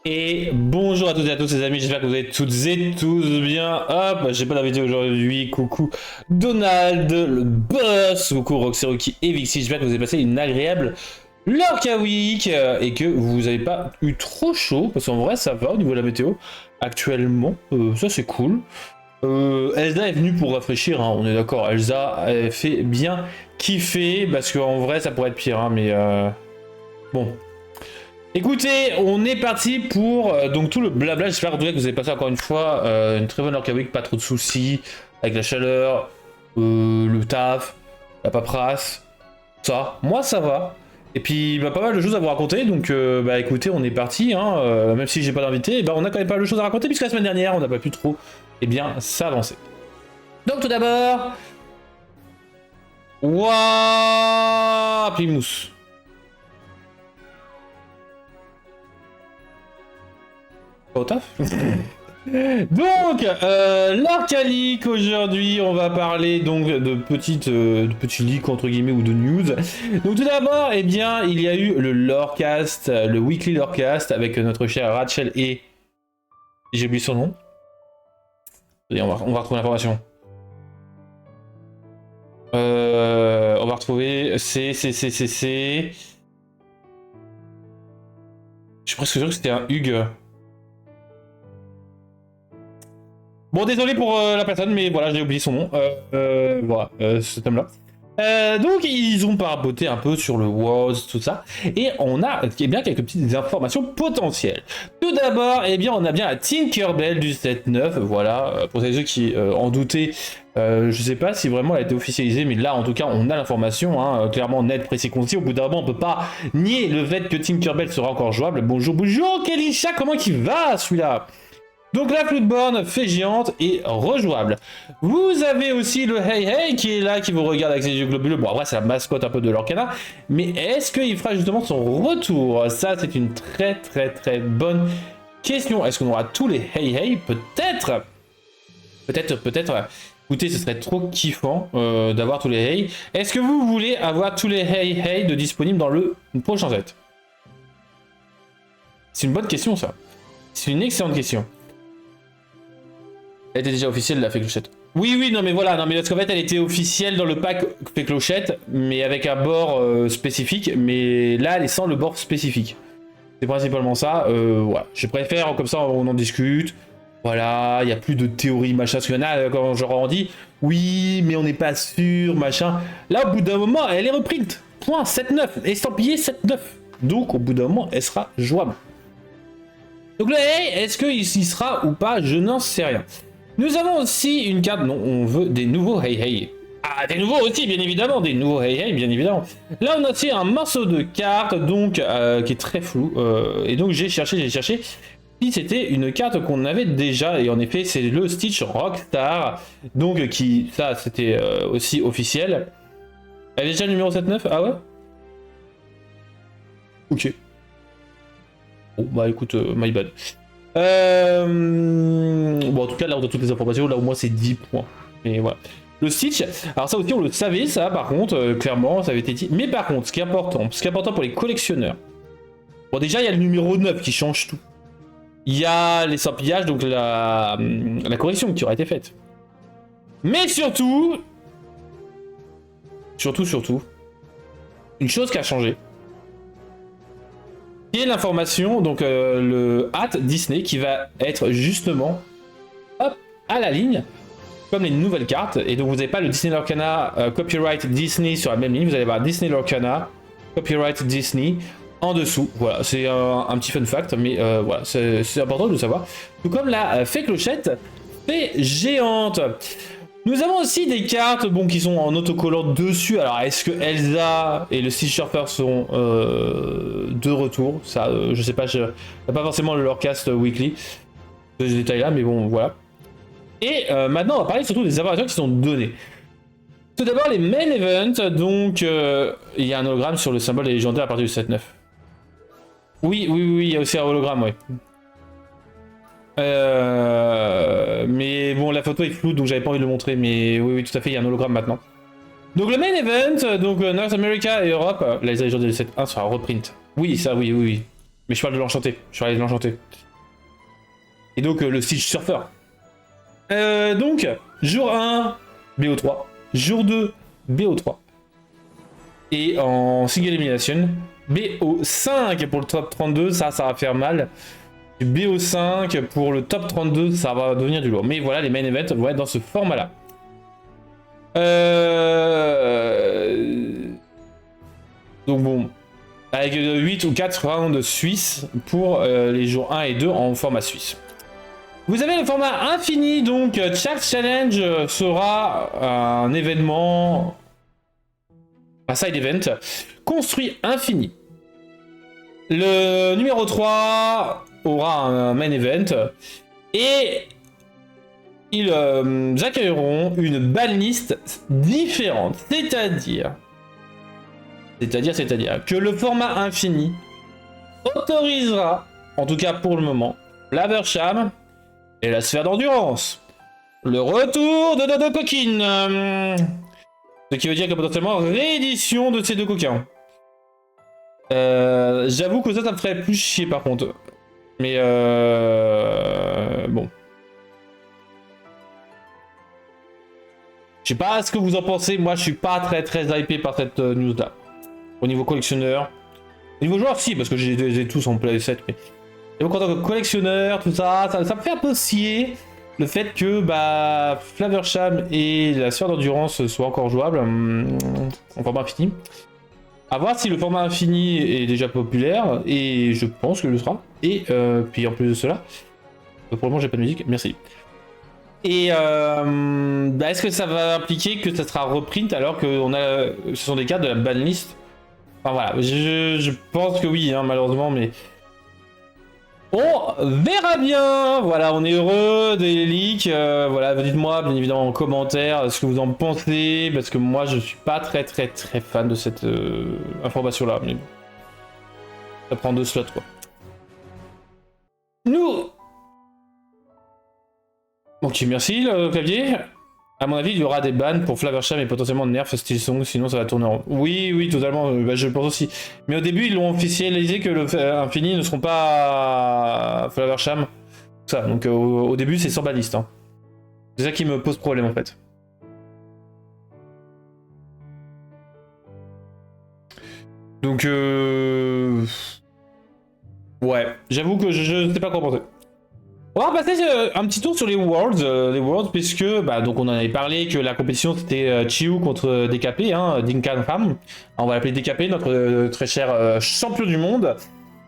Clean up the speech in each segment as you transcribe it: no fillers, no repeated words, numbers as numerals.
Et bonjour à toutes et à tous les amis, j'espère que vous allez toutes et tous bien. Hop, j'ai pas d'invité aujourd'hui, coucou Donald, le boss, coucou Roxeroki et Vixie, j'espère que vous avez passé une agréable Lorca Week et que vous n'avez pas eu trop chaud, parce qu'en vrai ça va au niveau de la météo actuellement, ça c'est cool. Elsa est venue pour rafraîchir, hein, on est d'accord, Elsa elle fait bien kiffer, parce qu'en vrai ça pourrait être pire, hein, mais bon. Écoutez, on est parti pour donc tout le blabla. J'espère en tout cas que vous avez passé encore une fois une très bonne Lorca Week, pas trop de soucis avec la chaleur, le taf, la paperasse, ça. Moi ça va. Et puis pas mal de choses à vous raconter, donc bah écoutez, on est parti. Hein, même si j'ai pas d'invité, bah, on a quand même pas mal de choses à raconter puisque la semaine dernière on n'a pas pu trop, s'avancer. Donc tout d'abord, waouh, Pimous. Au taf. Donc, Lorca Leak, aujourd'hui, on va parler donc de petits leaks entre guillemets ou de news. Donc tout d'abord, eh bien, il y a eu le Lorecast, le Weekly Lorecast avec notre chère Rachel et... J'ai oublié son nom. Et on va retrouver l'information. On va retrouver... Je suis presque sûr que c'était un Hugues. Bon, désolé pour la personne, mais voilà, j'ai oublié son nom. Voilà, ce thème-là. Donc, ils ont paraboté un peu sur le WoW, tout ça. Et on a eh bien, quelques petites informations potentielles. Tout d'abord, eh bien, on a bien la Tinkerbell du 7-9. Voilà, pour ceux qui en doutaient, je sais pas si vraiment elle a été officialisée, mais là, en tout cas, on a l'information, hein, clairement, net, précis, concis. Au bout d'un moment, on peut pas nier le fait que Tinkerbell sera encore jouable. Bonjour, bonjour, Kelisha, comment il va, celui-là? Donc la Floodborn fait géante et rejouable. Vous avez aussi le Hey Hey qui est là, qui vous regarde avec ses yeux globuleux. Bon, après c'est la mascotte un peu de l'Orcana, mais est-ce qu'il fera justement son retour? Ça, c'est une très bonne question. Est-ce qu'on aura tous les Hey Hey? Peut-être. Écoutez, ce serait trop kiffant d'avoir tous les Hey. Est-ce que vous voulez avoir tous les Hey Hey de disponibles dans le prochain set? C'est une bonne question, ça. C'est une excellente question. Elle était déjà officielle, la Fée-Clochette. Oui, non mais voilà, non mais parce qu'en fait elle était officielle dans le pack Fée-Clochette, mais avec un bord spécifique, mais là elle est sans le bord spécifique. C'est principalement ça, voilà. Je préfère, comme ça on en discute, voilà, il n'y a plus de théorie, machin, parce qu'il y en a, quand genre on dit, oui, mais on n'est pas sûr, machin. Là au bout d'un moment, elle est reprint, point, 7-9, estampillé 7-9. Donc au bout d'un moment, elle sera jouable. Donc le hey, est-ce qu'il y sera ou pas, je n'en sais rien. Nous avons aussi une carte, non, on veut des nouveaux Hey Hey. Ah, des nouveaux aussi, bien évidemment, des nouveaux Hey Hey, bien évidemment. Là, on a aussi un morceau de carte, donc, qui est très flou. Et donc, j'ai cherché. Si c'était une carte qu'on avait déjà, et en effet, c'est le Stitch Rockstar. Donc, qui, ça, c'était aussi officiel. Elle est déjà numéro 7-9, ah ouais? Ok. Bon, bah écoute, my bad. Bon, en tout cas, là, on a toutes les informations. Là, au moins, c'est 10 points. Et voilà. Le Stitch, alors ça aussi, on le savait, ça, par contre, clairement, ça avait été dit. Mais par contre, ce qui est important pour les collectionneurs. Bon, déjà, il y a le numéro 9 qui change tout. Il y a les sortillages, donc la correction qui aura été faite. Mais surtout, une chose qui a changé. Qui est l'information, donc le Disney qui va être justement hop, à la ligne, comme les nouvelles cartes. Et donc vous n'avez pas le Disney Lorcana Copyright Disney sur la même ligne, vous allez avoir Disney Lorcana Copyright Disney en dessous. Voilà, c'est un petit fun fact, mais voilà, c'est important de le savoir. Tout comme la Fée-Clochette fait géante. Nous avons aussi des cartes bon, qui sont en autocollant dessus. Alors, est-ce que Elsa et le Stitch Surfer seront de retour? Ça, je sais pas, je n'ai pas forcément le Lorecast Weekly, ce détail-là, mais bon, voilà. Et maintenant, on va parler surtout des informations qui sont données. Tout d'abord, les main events. Donc, il y a un hologramme sur le symbole des légendaires à partir du 7-9. Oui, il y a aussi un hologramme, oui. Mais bon, la photo est floue, donc j'avais pas envie de le montrer, mais oui, tout à fait, il y a un hologramme maintenant. Donc le main event, donc North America et Europe, la légende du 7-1 sera reprint. Oui, ça, oui. Mais je parle de l'enchanté. Je parlais de l'enchanté. Et donc le Siege Surfer. Donc, jour 1, BO3. Jour 2, BO3. Et en single elimination, BO5 pour le top 32, ça va faire mal. BO5 pour le top 32, ça va devenir du lourd. Mais voilà, les main events vont être dans ce format-là. Donc bon, avec 8 ou 4 rounds suisses pour les jours 1 et 2 en format suisse. Vous avez le format infini, donc chaque challenge sera un événement, un side event, construit infini. Le numéro 3 aura un main event et ils accueilleront une banlist différente, c'est-à-dire que le format infini autorisera, en tout cas pour le moment, l'Aversham et la sphère d'endurance. Le retour de nos deux coquines. Ce qui veut dire que potentiellement réédition de ces deux coquins. J'avoue que ça me ferait plus chier par contre. Mais bon. Je sais pas ce que vous en pensez. Moi je suis pas très hypé par cette news là. Au niveau collectionneur. Au niveau joueur si, parce que j'ai tous en play 7. Mais... Et donc en tant que collectionneur, tout ça, ça me fait un peu scier le fait que bah, Flaversham et la sphère d'endurance soient encore jouables en format infini. A voir si le format infini est déjà populaire, et je pense que le sera. Et puis en plus de cela, pour le moment j'ai pas de musique, merci. Et bah, est-ce que ça va impliquer que ça sera reprint alors que ce sont des cartes de la banlist? Enfin voilà, je pense que oui, hein, malheureusement, mais... On verra bien. Voilà, on est heureux des leaks. Voilà, dites-moi bien évidemment en commentaire ce que vous en pensez, parce que moi je suis pas très fan de cette information là. Mais bon. Ça prend 2 slots quoi. Nous. Ok, merci le clavier. À mon avis, il y aura des bans pour Flaversham et potentiellement Nerf Steel Song, sinon ça va tourner en... Oui, totalement, bah, je pense aussi. Mais au début, ils l'ont officialisé que le Infini ne seront pas Flaversham. Ça, donc au début, c'est sans banlist. Hein. C'est ça qui me pose problème en fait. Donc, ouais, j'avoue que je ne sais pas quoi penser. On va passer un petit tour sur les Worlds, puisque bah, donc on en avait parlé que la compétition c'était Chiu contre DKP, hein, Dinkan Pham. On va l'appeler DKP, notre très cher champion du monde.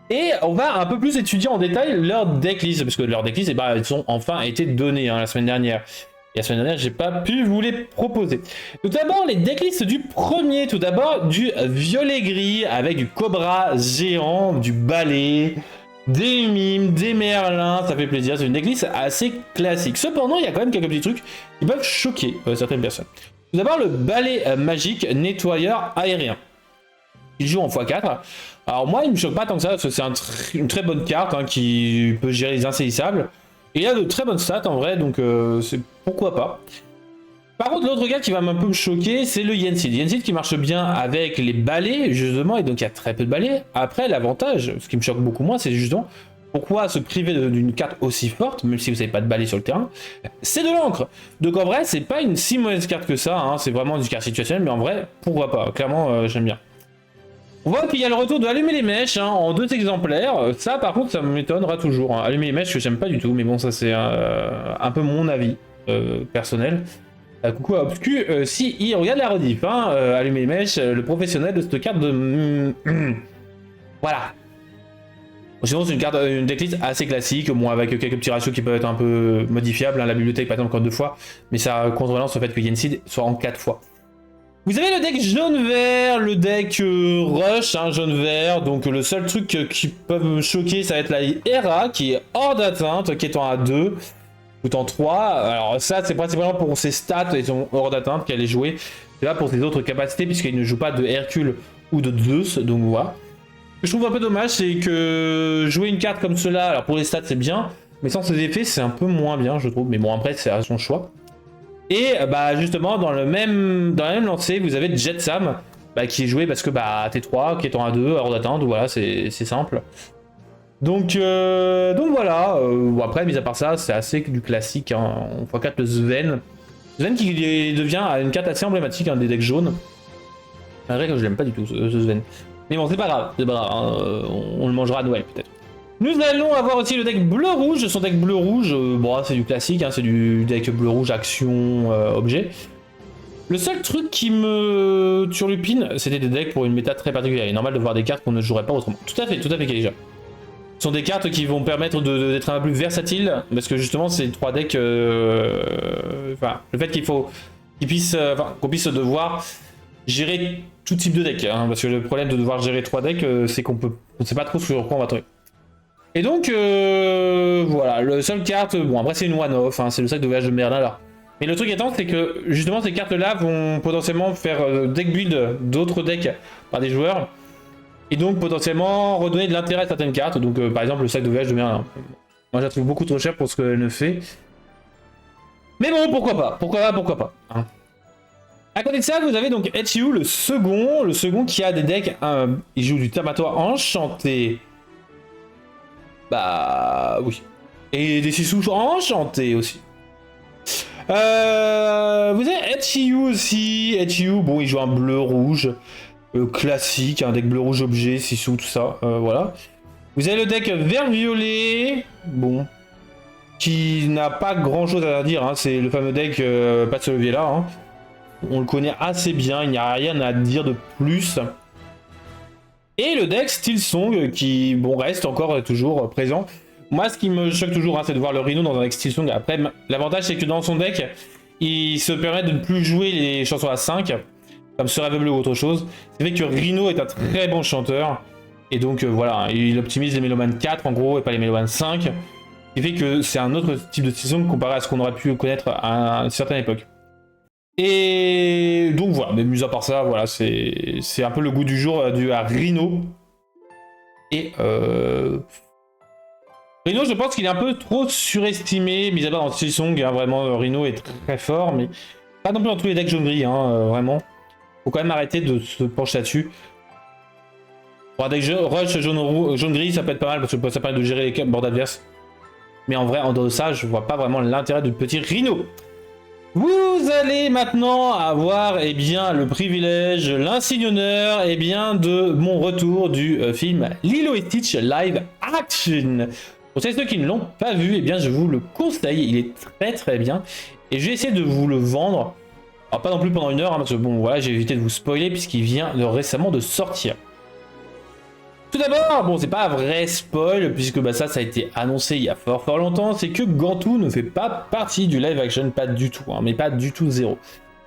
Et on va un peu plus étudier en détail leur decklist, parce que leurs decklists, bah, ils ont enfin été donnés la semaine dernière. Et la semaine dernière, j'ai pas pu vous les proposer. Tout d'abord, les decklists du premier, tout d'abord du violet-gris avec du cobra géant, du balai. Des mimes, des merlins, ça fait plaisir, c'est une decklist assez classique. Cependant, il y a quand même quelques petits trucs qui peuvent choquer certaines personnes. Tout d'abord, le balai magique nettoyeur aérien. Il joue en x4. Alors moi, il me choque pas tant que ça, parce que c'est une très bonne carte hein, qui peut gérer les insaisissables. Et il a de très bonnes stats en vrai, donc c'est pourquoi pas. Par contre, l'autre gars qui va un peu me choquer, c'est le Yensid. Yensid qui marche bien avec les balais, justement, et donc il y a très peu de balais. Après, l'avantage, ce qui me choque beaucoup moins, c'est justement pourquoi se priver d'une carte aussi forte, même si vous n'avez pas de balais sur le terrain, c'est de l'encre. Donc en vrai, c'est pas une si mauvaise carte que ça, hein, c'est vraiment une carte situationnelle, mais en vrai, pourquoi pas. Clairement, j'aime bien. On voit qu'il y a le retour de allumer les mèches hein, en 2 exemplaires. Ça, par contre, ça m'étonnera toujours. Hein. Allumer les mèches, que j'aime pas du tout, mais bon, ça c'est un peu mon avis personnel. Coucou à Obscu, si il regarde la rediff, hein, allumer les mèches, le professionnel de cette carte de... voilà. Sinon c'est une decklist assez classique, bon, avec quelques petits ratios qui peuvent être un peu modifiables, hein, la bibliothèque par exemple encore 2 fois, mais ça contrebalance le fait que Yensid soit en 4 fois. Vous avez le deck jaune-vert, le deck rush, hein, jaune-vert, donc le seul truc qui peut me choquer ça va être la Hera qui est hors d'atteinte, qui est en A2. Tout en 3, alors ça c'est principalement pour ses stats, ils sont hors d'atteinte qu'elle est jouée. C'est là pour ses autres capacités puisqu'il ne joue pas de Hercule ou de Zeus, donc voilà. Ce que je trouve un peu dommage c'est que jouer une carte comme cela, alors pour les stats c'est bien, mais sans ses effets c'est un peu moins bien je trouve, mais bon après c'est à son choix. Et bah justement dans la même lancée vous avez Jetsam bah, qui est joué parce que bah T3 qui est en A2, hors d'atteinte, voilà c'est simple. Donc voilà, bon après, mis à part ça, c'est assez du classique, hein. On x4 le Sven. Sven qui devient une carte assez emblématique, hein, des decks jaunes. C'est vrai que je l'aime pas du tout, ce Sven. Mais bon, c'est pas grave, hein, on le mangera à Noël peut-être. Nous allons avoir aussi le deck bleu-rouge. Son deck bleu-rouge, bon, c'est du classique, hein, c'est du deck bleu-rouge action objet. Le seul truc qui me turlupine, c'était des decks pour une méta très particulière. Il est normal de voir des cartes qu'on ne jouerait pas autrement. Tout à fait, Kalija. Ce sont des cartes qui vont permettre d'être un peu plus versatile, parce que justement, c'est 3 decks. Enfin, le fait qu'on puisse devoir gérer tout type de deck, hein, parce que le problème de devoir gérer 3 decks, c'est qu'on ne sait pas trop sur quoi on va tomber. Et donc, voilà, le seul carte, bon après c'est une one-off, hein, c'est le sac de voyage de Merlin là. Mais le truc étant, c'est que justement ces cartes-là vont potentiellement faire deck build d'autres decks par des joueurs. Et donc potentiellement redonner de l'intérêt à certaines cartes, donc par exemple le sac de voyage de Merlin. Moi je la trouve beaucoup trop chère pour ce qu'elle ne fait. Mais bon, pourquoi pas, hein. À côté de ça, vous avez donc HU, le second qui a des decks, il joue du Termatoire enchanté. Bah oui. Et des sous enchantés aussi. Vous avez HU aussi. HU, bon, il joue un bleu-rouge. Classique, un deck bleu-rouge objet, 6 sous, tout ça. Voilà. Vous avez le deck vert-violet. Bon. Qui n'a pas grand-chose à dire. Hein. C'est le fameux deck pas de ce levier là. Hein. On le connaît assez bien. Il n'y a rien à dire de plus. Et le deck Steel Song qui bon, reste encore toujours présent. Moi, ce qui me choque toujours, hein, c'est de voir le Rhino dans un deck Steel Song. Après, l'avantage, c'est que dans son deck, il se permet de ne plus jouer les chansons à 5, comme Serait Bleu ou autre chose. C'est fait que Rhino est un très bon chanteur. Et donc, voilà, il optimise les Mélomanes 4, en gros, et pas les Mélomanes 5. Ce qui fait que c'est un autre type de Steel Song comparé à ce qu'on aurait pu connaître à une certaine époque. Et donc voilà, mais mis à part ça, voilà, c'est un peu le goût du jour dû à Rhino. Et Rhino, je pense qu'il est un peu trop surestimé, mis à part dans Steel Song, hein, vraiment Rhino est très fort, mais pas non plus dans tous les decks jaune-gris, hein, vraiment. Faut quand même arrêter de se pencher là-dessus. Pour un deck rush jaune-gris, ça peut être pas mal, parce que ça permet de gérer les boards adverses. Mais en vrai, en dehors de ça, je vois pas vraiment l'intérêt du petit Rhino. Vous allez maintenant avoir le privilège, l'insigne honneur de mon retour du film Lilo et Stitch live action. Pour ceux qui ne l'ont pas vu, je vous le conseille, il est très bien. Et je vais essayer de vous le vendre. Alors pas non plus pendant 1 heure, hein, parce que bon voilà, j'ai évité de vous spoiler puisqu'il vient récemment de sortir. Tout d'abord, bon c'est pas un vrai spoil puisque ça a été annoncé il y a fort longtemps, c'est que Gantu ne fait pas partie du live action, pas du tout, hein, mais pas du tout zéro.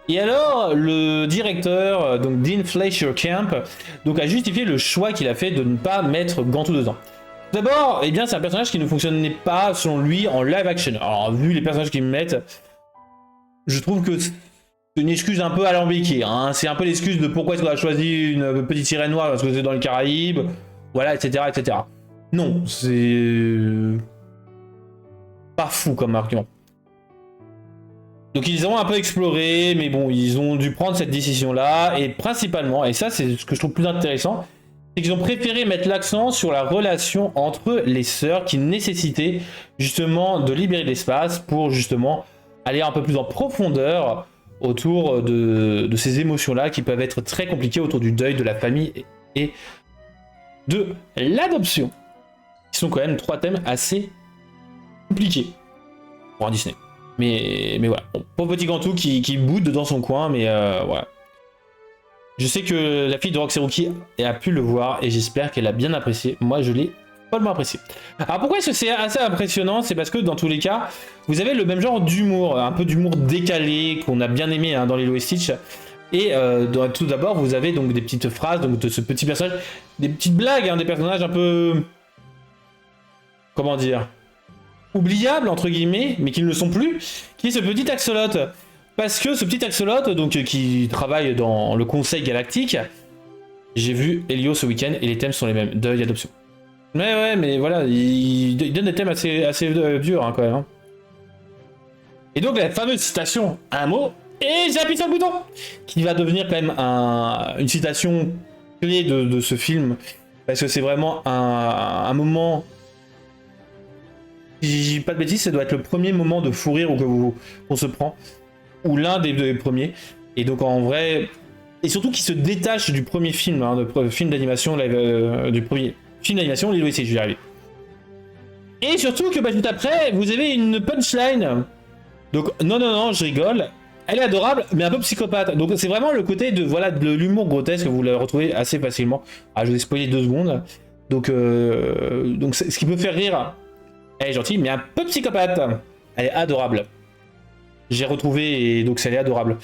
Et alors le directeur, donc Dean Fleischer Camp, donc a justifié le choix qu'il a fait de ne pas mettre Gantu dedans. Tout d'abord, c'est un personnage qui ne fonctionnait pas selon lui en live action. Alors vu les personnages qu'ils me mettent, je trouve que c'est une excuse un peu alambiquée, hein. C'est un peu l'excuse de pourquoi est-ce qu'on a choisi une petite sirène noire parce que c'est dans les Caraïbes. Voilà, etc. Non, c'est pas fou comme argument. Donc ils ont un peu exploré, mais bon, ils ont dû prendre cette décision-là, et principalement, et ça c'est ce que je trouve plus intéressant, c'est qu'ils ont préféré mettre l'accent sur la relation entre les sœurs qui nécessitait justement de libérer l'espace pour justement aller un peu plus en profondeur autour de ces émotions-là qui peuvent être très compliquées autour du deuil de la famille et de l'adoption, qui sont quand même 3 thèmes assez compliqués pour un Disney. Mais voilà, bon, pauvre petit Gantu qui boude dans son coin, mais voilà. Je sais que la fille de Roxy a pu le voir et j'espère qu'elle a bien apprécié. Moi, je l'ai follement apprécié. Alors pourquoi est-ce que c'est assez impressionnant? C'est parce que dans tous les cas, vous avez le même genre d'humour, un peu d'humour décalé qu'on a bien aimé dans Lilo et Stitch. Et tout d'abord, vous avez donc des petites phrases donc, de ce petit personnage, des petites blagues, des personnages un peu... Comment dire, oubliables, entre guillemets, mais qui ne le sont plus, qui est ce petit axolote. Parce que ce petit axolote, donc, qui travaille dans le Conseil Galactique, j'ai vu Elio ce week-end et les thèmes sont les mêmes, deuil, adoption. Mais voilà, il donne des thèmes assez durs quand même. Hein. Et donc la fameuse citation, un mot, et j'appuie sur le bouton, qui va devenir quand même une citation clé de ce film, parce que c'est vraiment un moment si je dis pas de bêtises, ça doit être le premier moment de fou rire qu'on se prend, ou l'un des premiers. Et donc en vrai, et surtout qui se détache du premier film, hein, film d'animation, du premier film d'animation, Lilo et Stitch, je vais y arriver. Et surtout que tout après, vous avez une punchline. Donc non, je rigole. Elle est adorable, mais un peu psychopathe. Donc c'est vraiment le côté de l'humour grotesque, vous le retrouvez assez facilement. Ah, je vais spoiler 2 secondes. Donc ce qui peut faire rire, elle est gentille, mais un peu psychopathe. Elle est adorable. J'ai retrouvé, et donc elle est adorable.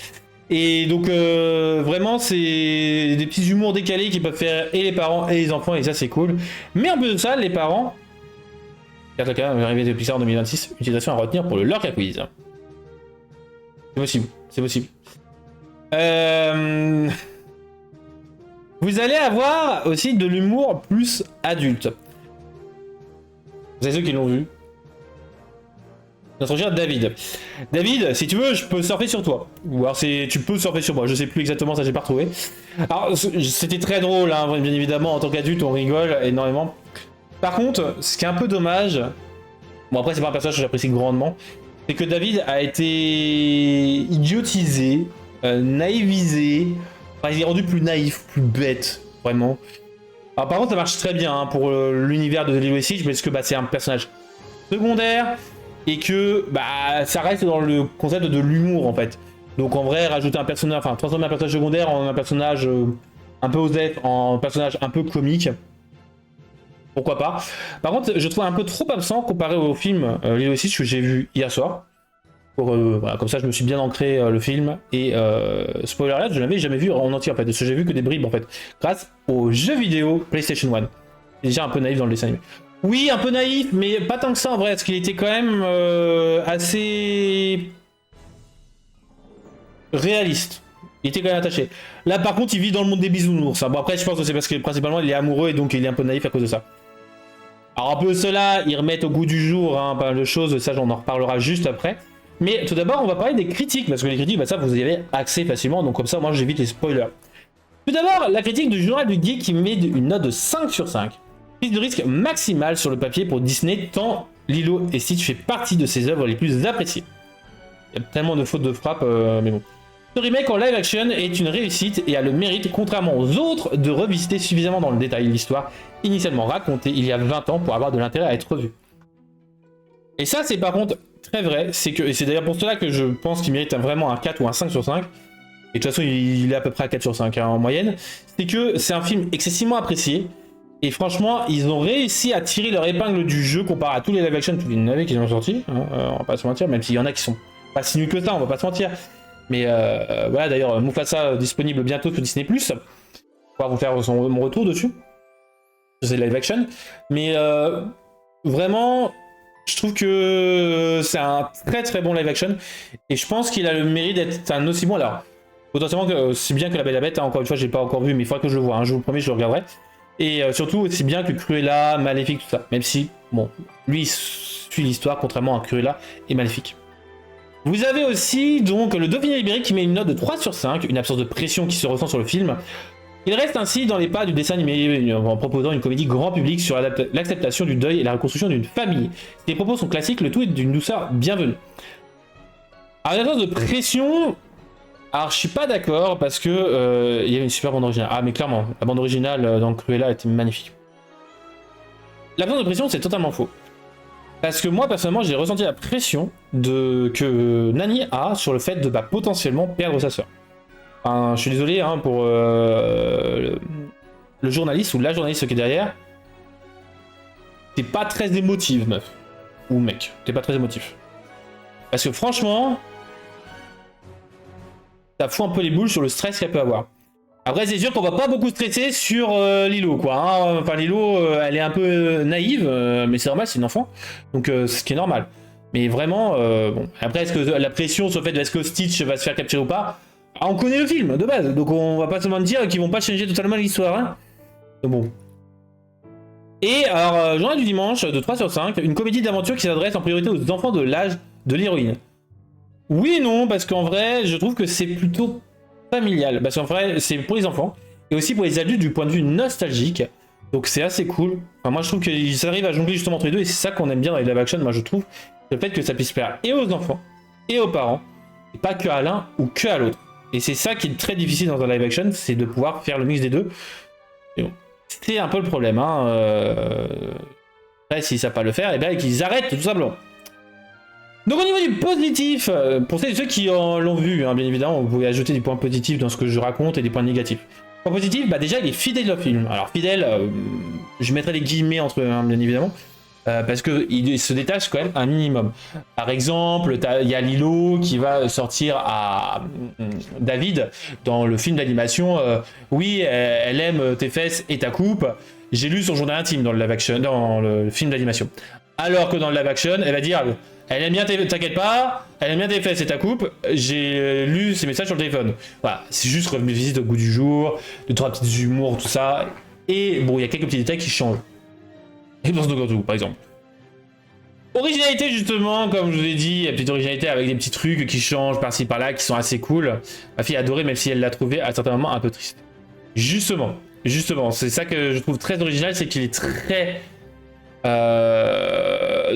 Et donc vraiment c'est des petits humours décalés qui peuvent faire et les parents et les enfants, et ça c'est cool. Mais en plus de ça, les parents... Carte quand même arrivé de Pixar en 2026, utilisation à retenir pour le Lorca Quiz. C'est possible, c'est possible. Vous allez avoir aussi de l'humour plus adulte. Vous savez ceux qui l'ont vu. Notre cher David. David, si tu veux, je peux surfer sur toi. Ou alors tu peux surfer sur moi, je sais plus exactement, ça j'ai pas retrouvé. Alors c'était très drôle, hein, bien évidemment, en tant qu'adulte on rigole énormément. Par contre, ce qui est un peu dommage, bon après c'est pas un personnage que j'apprécie grandement, c'est que David a été idiotisé, naïvisé, enfin il est rendu plus naïf, plus bête, vraiment. Alors par contre ça marche très bien hein, pour l'univers de Lilo et Stitch, parce que c'est un personnage secondaire, et que ça reste dans le concept de l'humour en fait. Donc en vrai, rajouter un personnage, enfin transformer un personnage secondaire en un personnage un peu osef, en un personnage un peu comique, pourquoi pas. Par contre, je trouve un peu trop absent comparé au film Lilo et Stitch que j'ai vu hier soir. Voilà, comme ça, je me suis bien ancré le film. Et spoiler alert, je l'avais jamais vu en entier en fait. Parce que j'ai vu que des bribes en fait. Grâce aux jeux vidéo PlayStation 1. C'est déjà un peu naïf dans le dessin animé. Oui, un peu naïf, mais pas tant que ça en vrai. Parce qu'il était quand même assez réaliste. Il était quand même attaché. Là, par contre, il vit dans le monde des bisounours. Bon, après, je pense que c'est parce que principalement, il est amoureux et donc il est un peu naïf à cause de ça. Alors, un peu cela, ils remettent au goût du jour hein, pas mal de choses. Ça, on en reparlera juste après. Mais tout d'abord, on va parler des critiques. Parce que les critiques, ça, vous y avez accès facilement. Donc, comme ça, moi, j'évite les spoilers. Tout d'abord, la critique du journal du geek qui met une note de 5 sur 5. Prise de risque maximale sur le papier pour Disney, tant Lilo et Stitch fait partie de ses œuvres les plus appréciées. Il y a tellement de fautes de frappe, mais bon. Ce remake en live action est une réussite et a le mérite, contrairement aux autres, de revisiter suffisamment dans le détail l'histoire initialement racontée il y a 20 ans pour avoir de l'intérêt à être revue. Et ça, c'est par contre très vrai, et c'est d'ailleurs pour cela que je pense qu'il mérite vraiment un 4 ou un 5 sur 5. Et de toute façon, il est à peu près à 4 sur 5 hein, en moyenne. C'est que c'est un film excessivement apprécié. Et franchement, ils ont réussi à tirer leur épingle du jeu comparé à tous les live action, tous les navets qu'ils ont sortis. Hein, on va pas se mentir, même s'il y en a qui sont pas si nuls que ça, on va pas se mentir. Mais voilà, d'ailleurs, Mufasa disponible bientôt sur Disney+. On va vous faire mon retour dessus. C'est live action. Mais vraiment, je trouve que c'est un très très bon live action. Et je pense qu'il a le mérite d'être un aussi bon. Alors, potentiellement, c'est bien que La Belle et la Bête, hein, encore une fois, j'ai pas encore vu, mais il faudra que je le voie. Un jour, le premier, je le regarderai. Et surtout, aussi bien que Cruella, Maléfique, tout ça. Même si, bon, lui, il suit l'histoire, contrairement à Cruella et Maléfique. Vous avez aussi donc le Dauphiné Ibérique qui met une note de 3 sur 5, une absence de pression qui se ressent sur le film. Il reste ainsi dans les pas du dessin animé en proposant une comédie grand public sur l'acceptation du deuil et la reconstruction d'une famille. Les propos sont classiques, le tout est d'une douceur bienvenue. Alors, l'absence de pression... Alors, je suis pas d'accord parce que il y avait une super bande originale. Ah, mais clairement, la bande originale dans Cruella était magnifique. L'absence de pression, c'est totalement faux. Parce que moi, personnellement, j'ai ressenti la pression que Nani a sur le fait de potentiellement perdre sa sœur. Enfin, je suis désolé hein, pour le journaliste ou la journaliste qui est derrière. T'es pas très émotive, meuf. Ou mec, t'es pas très émotif. Parce que franchement... ça fout un peu les boules sur le stress qu'elle peut avoir. Après, c'est sûr qu'on va pas beaucoup stresser sur Lilo, quoi. Hein. Enfin, Lilo, elle est un peu naïve, mais c'est normal, c'est une enfant. Donc, ce qui est normal. Mais vraiment, bon. Après, est-ce que la pression sur le fait de est-ce que Stitch va se faire capturer ou pas, on connaît le film, de base. Donc, on va pas se mentir qu'ils vont pas changer totalement l'histoire. Hein. Donc, bon. Et alors, journal du dimanche, de 3 sur 5, une comédie d'aventure qui s'adresse en priorité aux enfants de l'âge de l'héroïne. Oui et non, parce qu'en vrai, je trouve que c'est plutôt familial. Parce qu'en vrai, c'est pour les enfants, et aussi pour les adultes du point de vue nostalgique. Donc c'est assez cool. Enfin, moi je trouve qu'ils arrivent à jongler justement entre les deux et c'est ça qu'on aime bien dans les live action, moi je trouve. Le fait que ça puisse plaire et aux enfants et aux parents, et pas que à l'un ou que à l'autre. Et c'est ça qui est très difficile dans un live action, c'est de pouvoir faire le mix des deux. Et bon, c'était un peu le problème. Hein. Après, s'ils ne savent pas le faire, et bien qu'ils arrêtent tout simplement. Donc au niveau du positif, pour ceux qui l'ont vu, hein, bien évidemment, vous pouvez ajouter des points positifs dans ce que je raconte et des points négatifs. Point positif, bah déjà il est fidèle au film. Alors fidèle, je mettrai des guillemets entre eux, hein, bien évidemment. Parce qu'il se détache quand même un minimum. Par exemple, il y a Lilo qui va sortir à David dans le film d'animation. Oui, elle aime tes fesses et ta coupe. J'ai lu son journal intime dans le live action, dans le film d'animation. Alors que dans le live action, elle va dire, elle aime bien t'inquiète pas, elle aime bien tes fesses et ta coupe. J'ai lu ses messages sur le téléphone. Voilà, c'est juste revenu visite au goût du jour, 2-3 petits humours, tout ça. Et bon, il y a quelques petits détails qui changent. Et dans Snowgirl, par exemple. Originalité, justement, comme je vous ai dit, la petite originalité avec des petits trucs qui changent par-ci par-là, qui sont assez cool. Ma fille a adoré, même si elle l'a trouvé à certains moments un peu triste. Justement, c'est ça que je trouve très original, c'est qu'il est très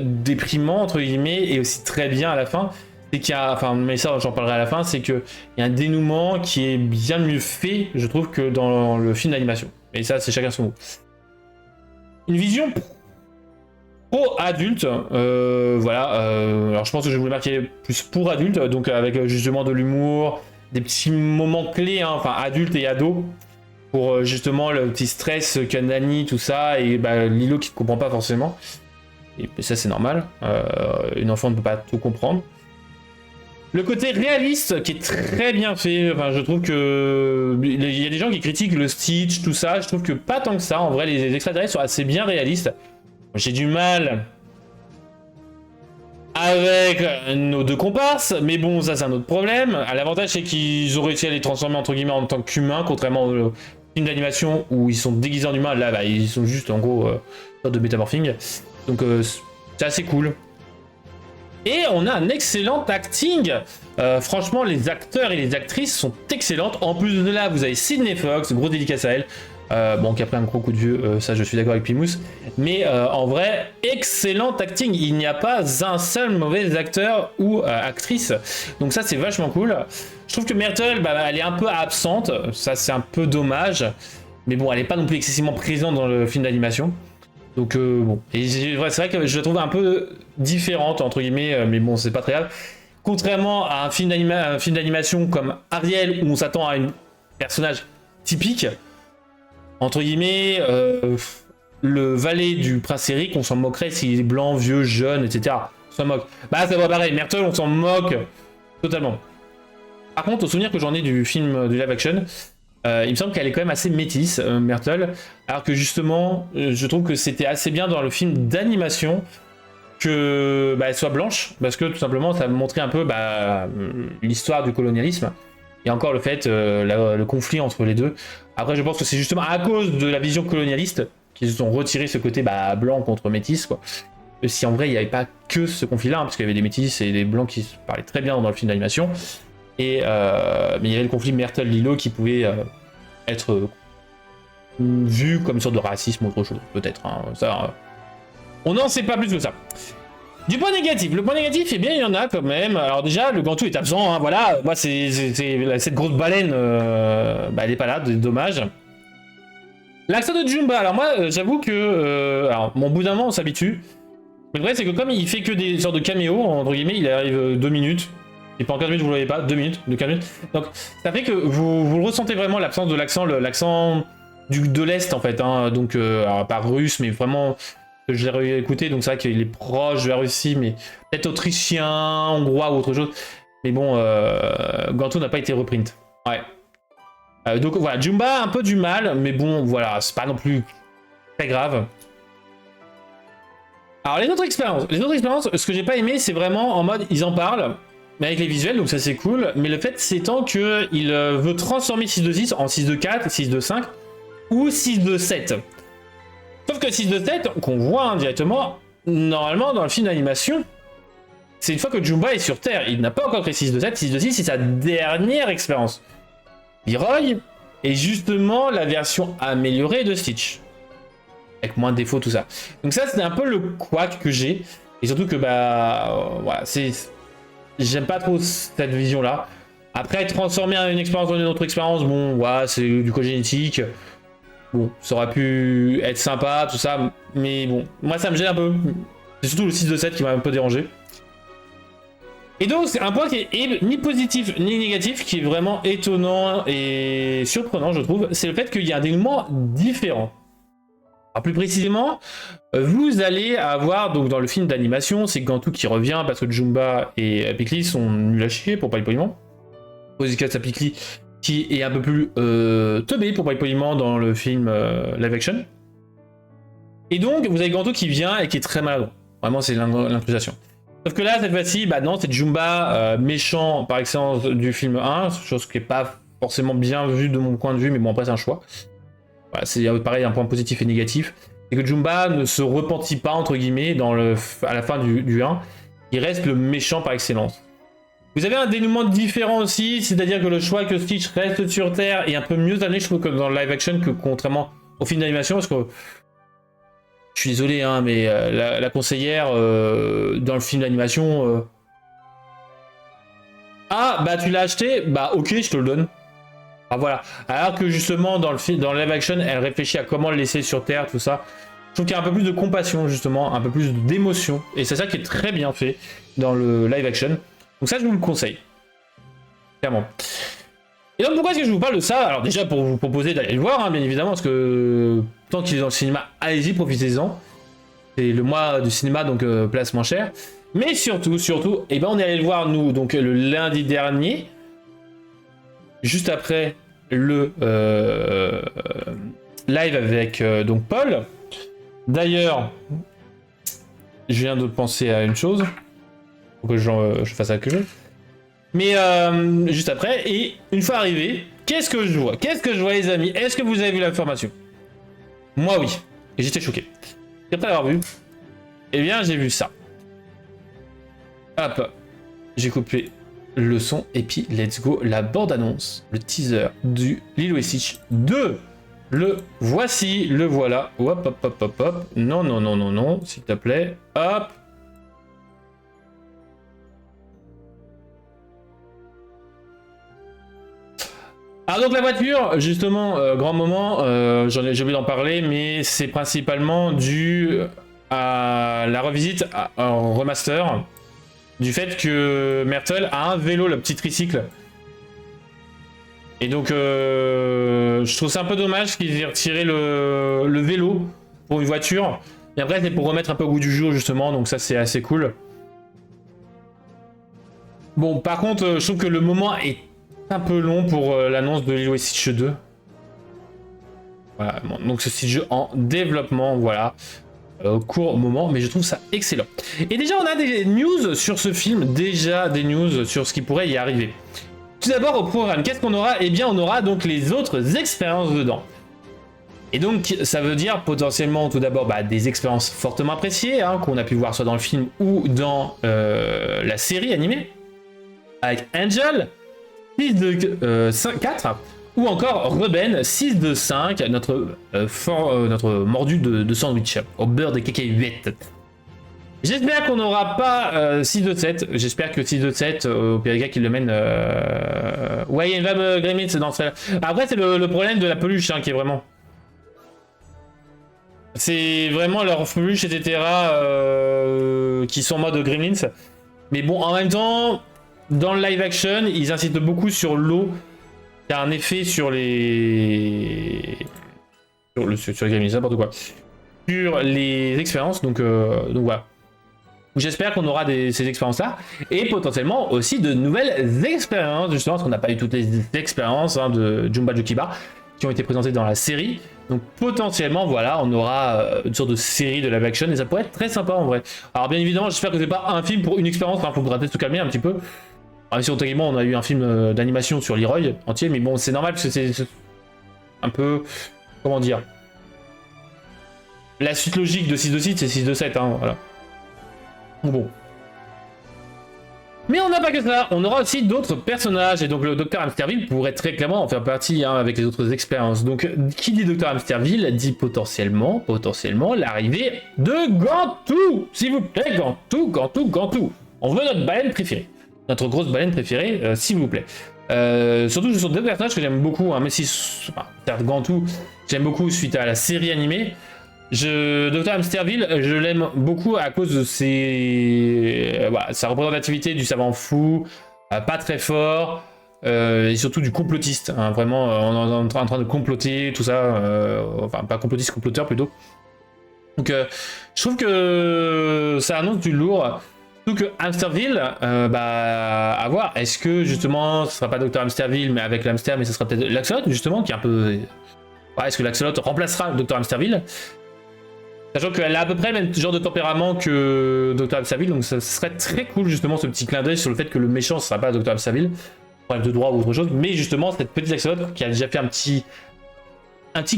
déprimant, entre guillemets, et aussi très bien à la fin. C'est qu'il y a, enfin, mais ça, j'en parlerai à la fin, c'est qu'il y a un dénouement qui est bien mieux fait, je trouve, que dans le film d'animation. Et ça, c'est chacun son goût. Une vision pro adulte, voilà. Alors je pense que je vais vous le marquer plus pour adulte, donc avec justement de l'humour, des petits moments clés, hein, enfin adulte et ado, pour justement le petit stress qu'a Nani, tout ça, et bah, Lilo qui ne comprend pas forcément. Et ça c'est normal, une enfant ne peut pas tout comprendre. Le côté réaliste qui est très bien fait, enfin je trouve que il y a des gens qui critiquent le Stitch, tout ça, je trouve que pas tant que ça, en vrai les extraterrestres sont assez bien réalistes. J'ai du mal avec nos deux comparses, mais bon ça c'est un autre problème. L'avantage c'est qu'ils ont réussi à les transformer entre guillemets en tant qu'humains, contrairement au film d'animation où ils sont déguisés en humains, là bah, ils sont juste en gros sorte de métamorphing. Donc c'est assez cool. Et on a un excellent acting. Franchement, les acteurs et les actrices sont excellentes. En plus de là, vous avez Sydney Fox, gros dédicace à elle. Bon, qui a pris un gros coup de vieux, ça je suis d'accord avec Pimous. Mais en vrai, excellent acting. Il n'y a pas un seul mauvais acteur ou actrice. Donc ça, c'est vachement cool. Je trouve que Myrtle, bah, elle est un peu absente. Ça, c'est un peu dommage. Mais bon, elle n'est pas non plus excessivement présente dans le film d'animation. Donc bon, et c'est vrai que je la trouve un peu différente entre guillemets, mais bon c'est pas très grave. Contrairement à un film d'animation comme Ariel où on s'attend à un personnage typique, entre guillemets, le valet du prince Eric, on s'en moquerait s'il est blanc, vieux, jeune, etc. On s'en moque. Bah ça va pareil, Myrtle on s'en moque totalement. Par contre, au souvenir que j'en ai du film du live action, il me semble qu'elle est quand même assez métisse, Myrtle, alors que justement, je trouve que c'était assez bien dans le film d'animation que bah, elle soit blanche, parce que tout simplement, ça montrait un peu bah, l'histoire du colonialisme, et encore le fait, le conflit entre les deux. Après, je pense que c'est justement à cause de la vision colonialiste qu'ils ont retiré ce côté bah, blanc contre métis, quoi. Si en vrai, il n'y avait pas que ce conflit-là, hein, parce qu'il y avait des métis et des blancs qui se parlaient très bien dans le film d'animation. Et mais il y avait le conflit Myrtle-Lilo qui pouvait être vu comme une sorte de racisme ou autre chose, peut-être. Hein, ça, on n'en sait pas plus que ça. Du point négatif, le point négatif, eh bien, il y en a quand même. Alors déjà, le Gantou est absent, hein, voilà. Moi, cette grosse baleine, bah, elle est pas là, dommage. L'accent de Jumba, alors moi, j'avoue que, alors, bon, au bout d'un moment, on s'habitue. Mais le vrai, c'est que comme il fait que des sortes de caméos, entre guillemets, il arrive 2 minutes. Et pendant 15 minutes, vous le voyez pas, 2 minutes, de 15 minutes. Donc, ça fait que vous le ressentez vraiment, l'absence de l'accent, l'accent de l'Est, en fait. Hein, donc, alors, pas russe, mais vraiment, je l'ai écouté, donc c'est vrai qu'il est proche de la Russie, mais peut-être autrichien, hongrois ou autre chose. Mais bon, Gantou n'a pas été reprint. Ouais. Donc, voilà, Jumba, un peu du mal, mais bon, voilà, c'est pas non plus très grave. Alors, les autres expériences, ce que j'ai pas aimé, c'est vraiment en mode, ils en parlent, mais avec les visuels, donc ça c'est cool. Mais le fait, c'est tant qu'il veut transformer 6-2-6 en 6-2-4, 6-2-5 ou 6-2-7. Sauf que 6-2-7, qu'on voit hein, directement, normalement dans le film d'animation, c'est une fois que Jumba est sur Terre. Il n'a pas encore créé 6-2-7. 6-2-6, c'est sa dernière expérience. Leroy est justement la version améliorée de Stitch. avec moins de défauts, tout ça. Donc ça, c'était un peu le couac que j'ai. Et surtout que, voilà, j'aime pas trop cette vision-là. Après, transformer une expérience dans une autre expérience, bon, ouais, c'est du cogénétique. Bon, ça aurait pu être sympa, tout ça. Mais bon, moi, ça me gêne un peu. C'est surtout le 6 de 7 qui m'a un peu dérangé. Et donc, c'est un point qui est ni positif ni négatif, qui est vraiment étonnant et surprenant, je trouve. C'est le fait qu'il y a un dénouement différent. Alors, plus précisément, vous allez avoir, donc dans le film d'animation, c'est Gantu qui revient parce que Jumba et Pikli sont nuls à chier, pour parler poliment. Posicat à Pikli, qui est un peu plus teubé, pour parler poliment, dans le film live action. Et donc, vous avez Gantu qui vient et qui est très maladroit. Vraiment, c'est l'improvisation. Sauf que là, cette fois-ci, non, c'est Jumba méchant par excellence du film 1, chose qui n'est pas forcément bien vue de mon point de vue, mais bon, après, c'est un choix. Voilà, c'est pareil, un point positif et négatif. C'est que Jumba ne se repentit pas, entre guillemets, à la fin du 1. Il reste le méchant par excellence. Vous avez un dénouement différent aussi, c'est-à-dire que le choix que Stitch reste sur Terre est un peu mieux amené, je trouve, que dans le live action, que contrairement au film d'animation, parce que je suis désolé, hein, mais la conseillère dans le film d'animation... Ah, tu l'as acheté? Ok, je te le donne. Ah, voilà. Alors que justement, dans le live action, elle réfléchit à comment le laisser sur Terre, tout ça. Je trouve qu'il y a un peu plus de compassion, justement, un peu plus d'émotion. Et c'est ça qui est très bien fait dans le live action. Donc ça, je vous le conseille. Clairement. Et donc, pourquoi est-ce que je vous parle de ça? Alors déjà, pour vous proposer d'aller le voir, hein, bien évidemment, parce que tant qu'il est dans le cinéma, allez-y, profitez-en. C'est le mois du cinéma, donc place moins chère. Mais surtout, on est allé le voir, nous, donc le lundi dernier. Juste après le live avec donc Paul. D'ailleurs, je viens de penser à une chose. Faut que je fasse quelque chose. Mais juste après, et une fois arrivé, qu'est-ce que je vois? Qu'est-ce que je vois, les amis? Est-ce que vous avez vu l'information? Moi, oui. Et j'étais choqué. Et après avoir vu, eh bien, j'ai vu ça. Hop. J'ai coupé le son, et puis let's go, la bande-annonce, le teaser du Lilo et Stitch 2. Le voici, le voilà. Hop, hop, hop, hop, hop. Non, non, non, non, non, s'il te plaît. Hop. Alors donc la voiture, justement, grand moment, j'ai oublié d'en parler, mais c'est principalement dû à la revisite en remaster du fait que Myrtle a un vélo, le petit tricycle. Et donc, je trouve ça un peu dommage qu'ils aient retiré le vélo pour une voiture. Et après, c'est pour remettre un peu au goût du jour, justement, donc ça, c'est assez cool. Bon, par contre, je trouve que le moment est un peu long pour l'annonce de Lilo et Stitch 2. Voilà, bon, donc c'est jeu en développement, voilà. Court moment, mais je trouve ça excellent. Et déjà, on a des news sur ce film, déjà des news sur ce qui pourrait y arriver. Tout d'abord, au programme, qu'est-ce qu'on aura? Eh bien, on aura donc les autres expériences dedans. Et donc, ça veut dire potentiellement, tout d'abord, des expériences fortement appréciées, hein, qu'on a pu voir soit dans le film ou dans la série animée, avec Angel, 6 de 4, ou encore Reuben, 6 de 5, notre mordu de sandwich, au beurre de cacahuètes. J'espère qu'on n'aura pas 6 de 7, j'espère que 6 de 7, au pire des cas qu'il le mène... Ouais, il y a une vague Gremlins dans ce... Après, c'est le problème de la peluche, hein, qui est vraiment... C'est vraiment leur peluche, etc. Qui sont en mode Gremlins. Mais bon, en même temps... Dans le live action, ils insistent beaucoup sur l'eau, qui a un effet sur les... Sur les gamins, n'importe quoi. Sur les expériences, donc voilà. J'espère qu'on aura ces expériences-là, et potentiellement aussi de nouvelles expériences, justement, parce qu'on n'a pas eu toutes les expériences de Jumba Jokiba, qui ont été présentées dans la série. Donc potentiellement, voilà, on aura une sorte de série de live action, et ça pourrait être très sympa en vrai. Alors bien évidemment, j'espère que c'est pas un film pour une expérience, il faudra peut-être se calmer un petit peu. Alors, sur Tegemo, on a eu un film d'animation sur Leroy entier, mais bon, c'est normal parce que c'est un peu. Comment dire? La suite logique de 6 de 6, c'est 6 de 7, hein, voilà. Bon. Mais on n'a pas que ça, on aura aussi d'autres personnages, et donc le Dr Hamsterville pourrait très clairement en faire partie hein, avec les autres expériences. Donc qui dit Dr Hamsterville dit potentiellement l'arrivée de Gantu. S'il vous plaît, Gantu. On veut notre baleine préférée. Notre grosse baleine préférée, s'il vous plaît. Surtout ce sont deux personnages que j'aime beaucoup, hein, mais si... Enfin, Gantu, j'aime beaucoup suite à la série animée. Dr Hamsterville, je l'aime beaucoup à cause de sa représentativité du savant fou, pas très fort, et surtout du complotiste. Hein, vraiment, en train de comploter, tout ça. Enfin, pas complotiste, comploteur plutôt. Donc, je trouve que ça annonce du lourd. Surtout que Hamsterville, à voir. Est-ce que justement, ce sera pas Dr Hamsterville, mais avec l'hamster, mais ce sera peut-être l'Axolot, justement, qui est un peu. Ouais, est-ce que l'Axolot remplacera le Dr Hamsterville? Sachant qu'elle a à peu près le même genre de tempérament que Dr Hamsterville, donc ça serait très cool justement ce petit clin d'œil sur le fait que le méchant ne sera pas Dr Hamsterville, problème de droit ou autre chose, mais justement cette petite Axolot qui a déjà fait un petit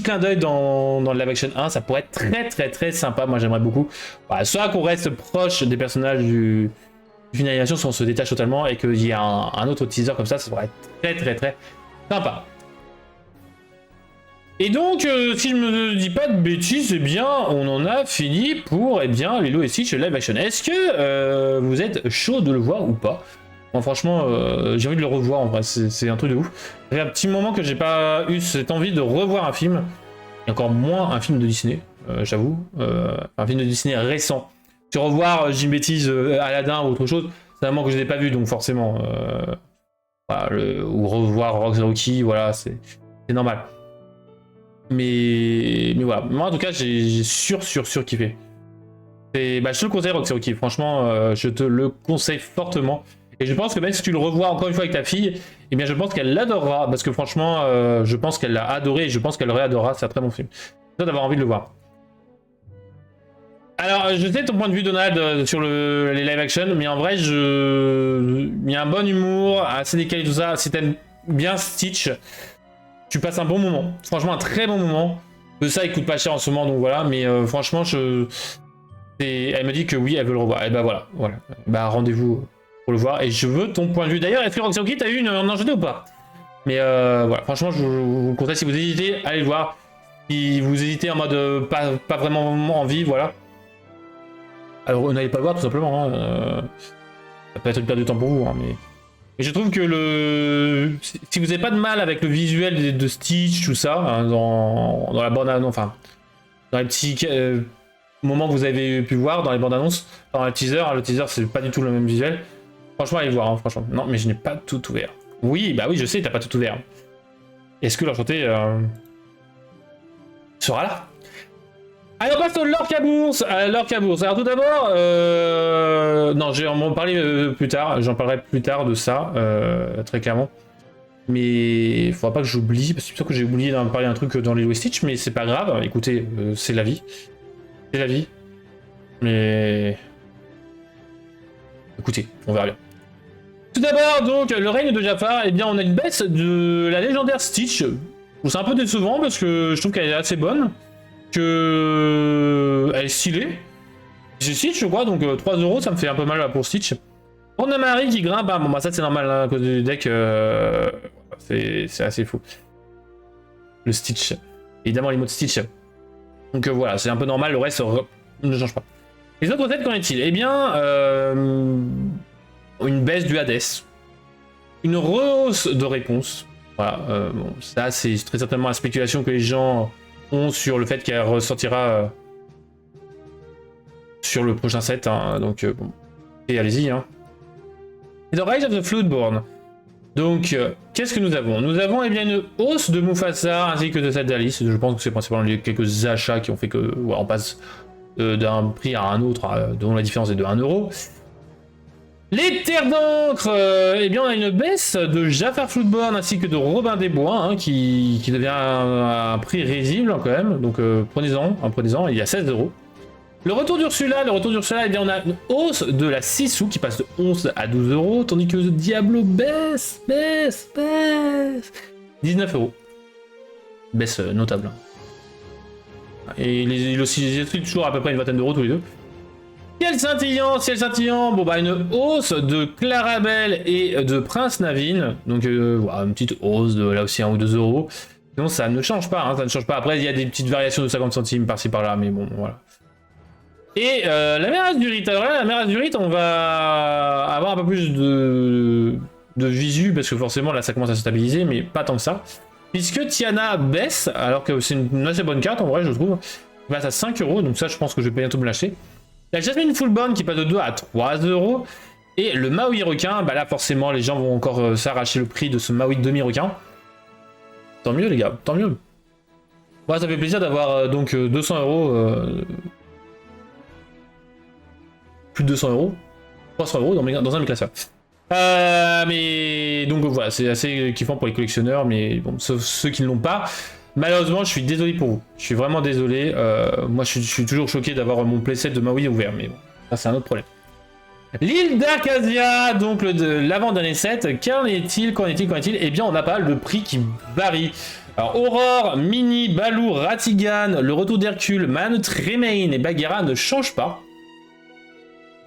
clin d'œil dans le live action 1, ça pourrait être très sympa, moi j'aimerais beaucoup. Voilà, soit qu'on reste proche des personnages du film d'animation, soit on se détache totalement et qu'il y ait un autre teaser comme ça pourrait être très sympa. Et donc, si je me dis pas de bêtises, eh bien, on en a fini pour, eh bien, Lilo et Stitch live action. Est-ce que vous êtes chaud de le voir ou pas? Bon, franchement, j'ai envie de le revoir, en vrai, c'est un truc de ouf. Ça fait un petit moment que j'ai pas eu cette envie de revoir un film, et encore moins un film de Disney, j'avoue. Un film de Disney récent. Tu revoir, j'ai une bêtise, Aladdin ou autre chose, c'est un moment que je n'ai pas vu, donc forcément, voilà, ou revoir Rock the Rookie, voilà, c'est normal. Mais voilà, moi en tout cas j'ai sûr kiffé. Je te le conseille Rock the Rookie, franchement je te le conseille fortement. Et je pense que même si tu le revois encore une fois avec ta fille, eh bien je pense qu'elle l'adorera, parce que franchement je pense qu'elle l'a adoré et je pense qu'elle le réadorera, c'est un très bon film. C'est toi d'avoir envie de le voir. Alors je sais ton point de vue Donald sur les live action, mais en vrai il y a un bon humour, assez décalé tout ça, si t'aimes bien Stitch, tu passes un bon moment, franchement un très bon moment. Ça il coûte pas cher en ce moment donc voilà, mais franchement elle me dit que oui elle veut le revoir, et bah voilà. Bah rendez-vous pour le voir et je veux ton point de vue. D'ailleurs est-ce que Rock the Rookie t'as eu un enjeu ou pas? Mais voilà, franchement je vous le conseille, si vous hésitez, allez le voir. Si vous hésitez en mode pas vraiment envie, voilà. Alors n'allez pas le voir tout simplement, hein. Ça peut être une perte de temps pour vous, hein, mais... Et je trouve que si vous n'avez pas de mal avec le visuel de Stitch, tout ça, hein, dans la bande-annonce, enfin, dans les petits moments que vous avez pu voir dans les bandes annonces, dans le teaser c'est pas du tout le même visuel. Franchement, allez voir, hein, franchement. Non, mais je n'ai pas tout ouvert. Oui, bah oui, je sais, t'as pas tout ouvert. Est-ce que l'enchanté sera là? Allez, on passe au Lord Cabourse. Alors tout d'abord, non, je vais en parler plus tard. J'en parlerai plus tard de ça, très clairement. Mais il faudra pas que j'oublie, parce que c'est sûr que j'ai oublié d'en parler un truc dans Lilo et Stitch, mais c'est pas grave. Écoutez, c'est la vie. C'est la vie. Mais... Écoutez, on verra bien. Tout d'abord, donc, le règne de Jafar, eh bien, on a une baisse de la légendaire Stitch. C'est un peu décevant, parce que je trouve qu'elle est assez bonne. Elle est stylée. C'est Stitch, je crois, donc 3 €, ça me fait un peu mal pour Stitch. On a Marie qui grimpe, bon bah ça c'est normal, hein, à cause du deck, c'est assez fou. Le Stitch, évidemment les mots de Stitch. Donc voilà, c'est un peu normal, le reste ne change pas. Les autres têtes, qu'en est-il? Eh bien, une baisse du Hades, une rehausse de réponse. Voilà, bon, ça c'est très certainement la spéculation que les gens ont sur le fait qu'elle ressortira sur le prochain set, hein, donc bon, et allez-y. Hein. Et The Rise of the Floodborn. Donc, qu'est-ce que nous avons? Nous avons eh bien une hausse de Mufasa ainsi que de celle d'Alice. Je pense que c'est principalement quelques achats qui ont fait que ouais, on passe d'un prix à un autre, dont la différence est de 1 €. Les terres d'encre, eh bien on a une baisse de Jafar Floodborn ainsi que de Robin des Bois, hein, qui devient un prix risible quand même, donc prenez-en, il y a 16 €. Le retour d'Ursula, eh bien on a une hausse de la Sisu qui passe de 11 à 12 €, tandis que Diablo baisse, 19 €. Baisse notable. Et il oscille toujours à peu près une vingtaine d'euros tous les deux. Ciel scintillant, bon bah une hausse de Clarabelle et de Prince Navin, donc voilà, une petite hausse de là aussi 1 ou 2 euros. Sinon ça ne change pas, hein, ça ne change pas. Après il y a des petites variations de 50 centimes par-ci par-là, mais bon voilà. Et la mer Azurite, alors là, la mer Azurite, on va avoir un peu plus de visu, parce que forcément là ça commence à se stabiliser, mais pas tant que ça. Puisque Tiana baisse, alors que c'est une assez bonne carte en vrai je trouve, il passe à 5 euros, donc ça je pense que je vais bientôt me lâcher. La Jasmine Fullborn qui passe de 2 à 3 euros. Et le Maui requin, bah là forcément les gens vont encore s'arracher le prix de ce Maui demi-requin. Tant mieux les gars, tant mieux. Moi ça fait plaisir d'avoir donc 200 euros. Plus de 200 euros. 300 euros dans un de mes classeurs. Mais donc voilà, c'est assez kiffant pour les collectionneurs, mais bon, sauf ceux qui ne l'ont pas. Malheureusement, je suis désolé pour vous. Je suis vraiment désolé. Moi, je suis toujours choqué d'avoir mon playset de Maui ouvert, mais bon, ça c'est un autre problème. L'île d'Arcasia, donc l'avant-dernier set. Qu'en est-il? Eh bien, on a pas le prix qui varie. Alors, Aurore, Mini, Baloo, Ratigan, le retour d'Hercule, Man, Tremaine et Bagheera ne changent pas.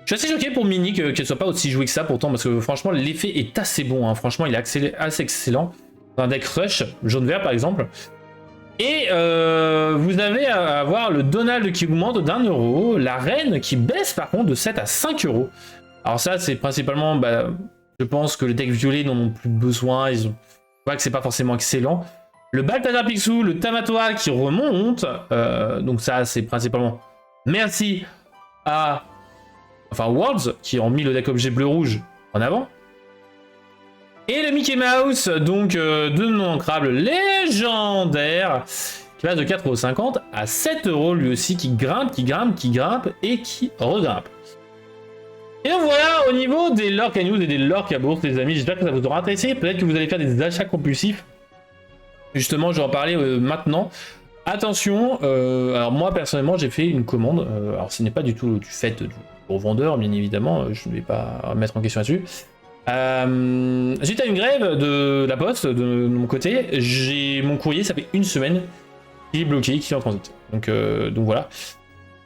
Je suis assez choqué pour Mini qu'elle soit pas aussi jouée que ça pourtant, parce que franchement, l'effet est assez bon. Hein. Franchement, il est assez excellent. Dans un deck rush, jaune-vert par exemple. Et vous avez à avoir le Donald qui augmente d'1 euro, la reine qui baisse par contre de 7 à 5 euros. Alors ça c'est principalement, bah, je pense que les decks violets n'en ont plus besoin, ils ont... je vois que c'est pas forcément excellent. Le Balthazar Picsou, le Tamatoa qui remonte, donc ça c'est principalement merci à... Enfin Worlds qui ont mis le deck objet bleu-rouge en avant. Et le Mickey Mouse, donc de non ancrable légendaire, qui passe de 4,50€ à 7 euros lui aussi, qui grimpe et qui regrimpe. Et donc voilà, au niveau des Lorca News et des Lorca Bourse, les amis, j'espère que ça vous aura intéressé. Peut-être que vous allez faire des achats compulsifs. Justement, je vais en parler maintenant. Attention, alors moi personnellement, j'ai fait une commande. Alors ce n'est pas du tout du fait du revendeur, bien évidemment, je ne vais pas mettre en question là-dessus. Suite à une grève de la poste de mon côté, j'ai mon courrier, ça fait une semaine qu'il est bloqué, qu'il est en transit. Donc voilà.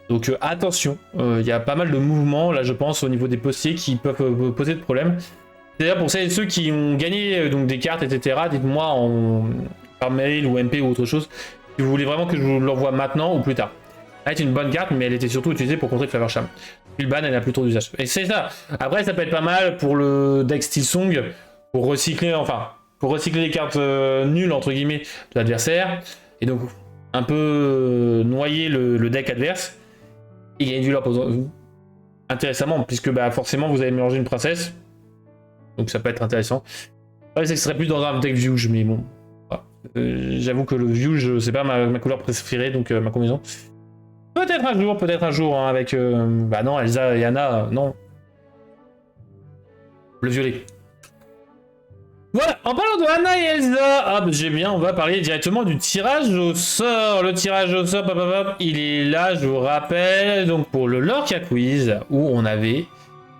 Donc attention, il y a pas mal de mouvements là je pense au niveau des postiers qui peuvent poser de problèmes. D'ailleurs pour celles et ceux qui ont gagné donc des cartes etc, dites-moi par mail ou MP ou autre chose si vous voulez vraiment que je vous l'envoie maintenant ou plus tard. Elle est une bonne carte mais elle était surtout utilisée pour contrer Flaversham. Ulban elle n'a plus trop d'usage. Et c'est ça. Après ça peut être pas mal pour le deck Steel Song pour recycler, les cartes nulles entre guillemets de l'adversaire et donc un peu noyer le deck adverse et gagner du lore intéressamment puisque bah, forcément vous avez mélangé une princesse donc ça peut être intéressant. Ouais, c'est que ce serait plus dans un deck Viewge mais bon voilà. J'avoue que le Viewge c'est pas ma couleur préférée donc ma combinaison. Peut-être un jour, hein, avec... bah non, Elsa et Anna, non. Le violet. Voilà, en parlant de Anna et Elsa, ah bah j'ai bien, on va parler directement du tirage au sort. Le tirage au sort, il est là, je vous rappelle, donc pour le Lorca Quiz, où on avait,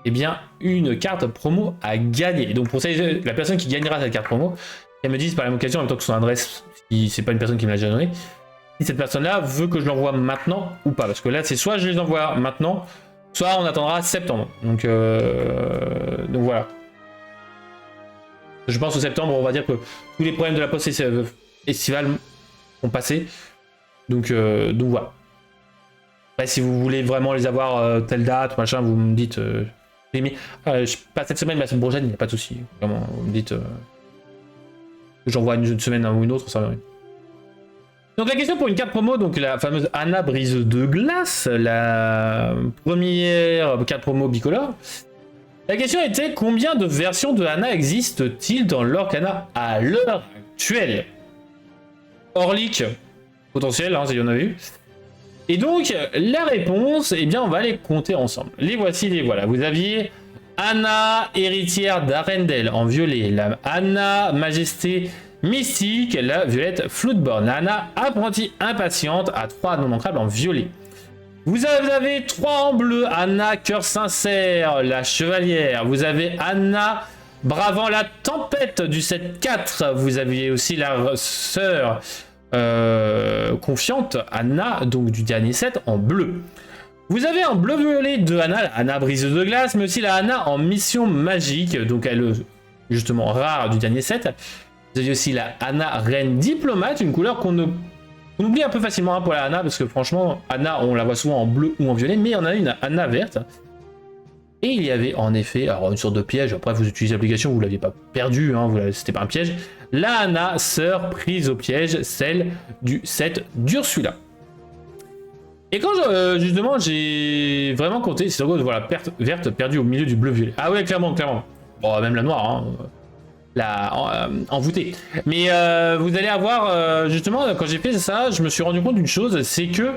eh bien, une carte promo à gagner. Donc pour la personne qui gagnera cette carte promo, elle me dise par la même occasion, en même temps que son adresse, si c'est pas une personne qui me l'a déjà donnée, si cette personne-là veut que je l'envoie maintenant ou pas. Parce que là, c'est soit je les envoie maintenant, soit on attendra septembre. Donc voilà. Je pense au septembre, on va dire que tous les problèmes de la poste estivale ont passé. Donc voilà. Après, si vous voulez vraiment les avoir telle date, machin, vous me dites... pas cette semaine, mais la semaine prochaine, il n'y a pas de souci. Vraiment, vous me dites... que j'envoie une semaine ou une autre, ça va. Donc la question pour une carte promo, donc la fameuse Anna Brise de Glace, la première carte promo bicolore. La question était combien de versions de Anna existe-t-il dans l'Orcana à l'heure actuelle? Hors leak, potentiel, hein, s'il y en avait eu. Et donc la réponse, eh bien on va les compter ensemble. Les voici, les voilà. Vous aviez Anna, héritière d'Arendelle en violet, la Anna, majesté mystique, la violette Floodborn, la Anna, apprentie impatiente à 3 non ancrables en violet. Vous avez 3 en bleu, Anna, cœur sincère, la chevalière. Vous avez Anna, bravant la tempête du 7-4. Vous aviez aussi la sœur confiante, Anna, donc du dernier set en bleu. Vous avez un bleu-violet de Anna, la Anna briseuse de glace, mais aussi la Anna en mission magique, donc elle justement rare du dernier set. Vous avez aussi la Anna reine diplomate, une couleur qu'on oublie un peu facilement pour la Anna, parce que franchement, Anna, on la voit souvent en bleu ou en violet, mais on a une Anna verte. Et il y avait en effet, alors une sorte de piège, après vous utilisez l'application, vous ne l'aviez pas perdu, hein, c'était pas un piège, la Anna sœur prise au piège, celle du set d'Ursula. Et quand justement j'ai vraiment compté, c'est en gros voilà, perte verte perdue au milieu du bleu-violet. Ah ouais, clairement, clairement. Bon, même la noire, hein, envoûtée. Mais vous allez avoir, justement, quand j'ai fait ça, je me suis rendu compte d'une chose, c'est que,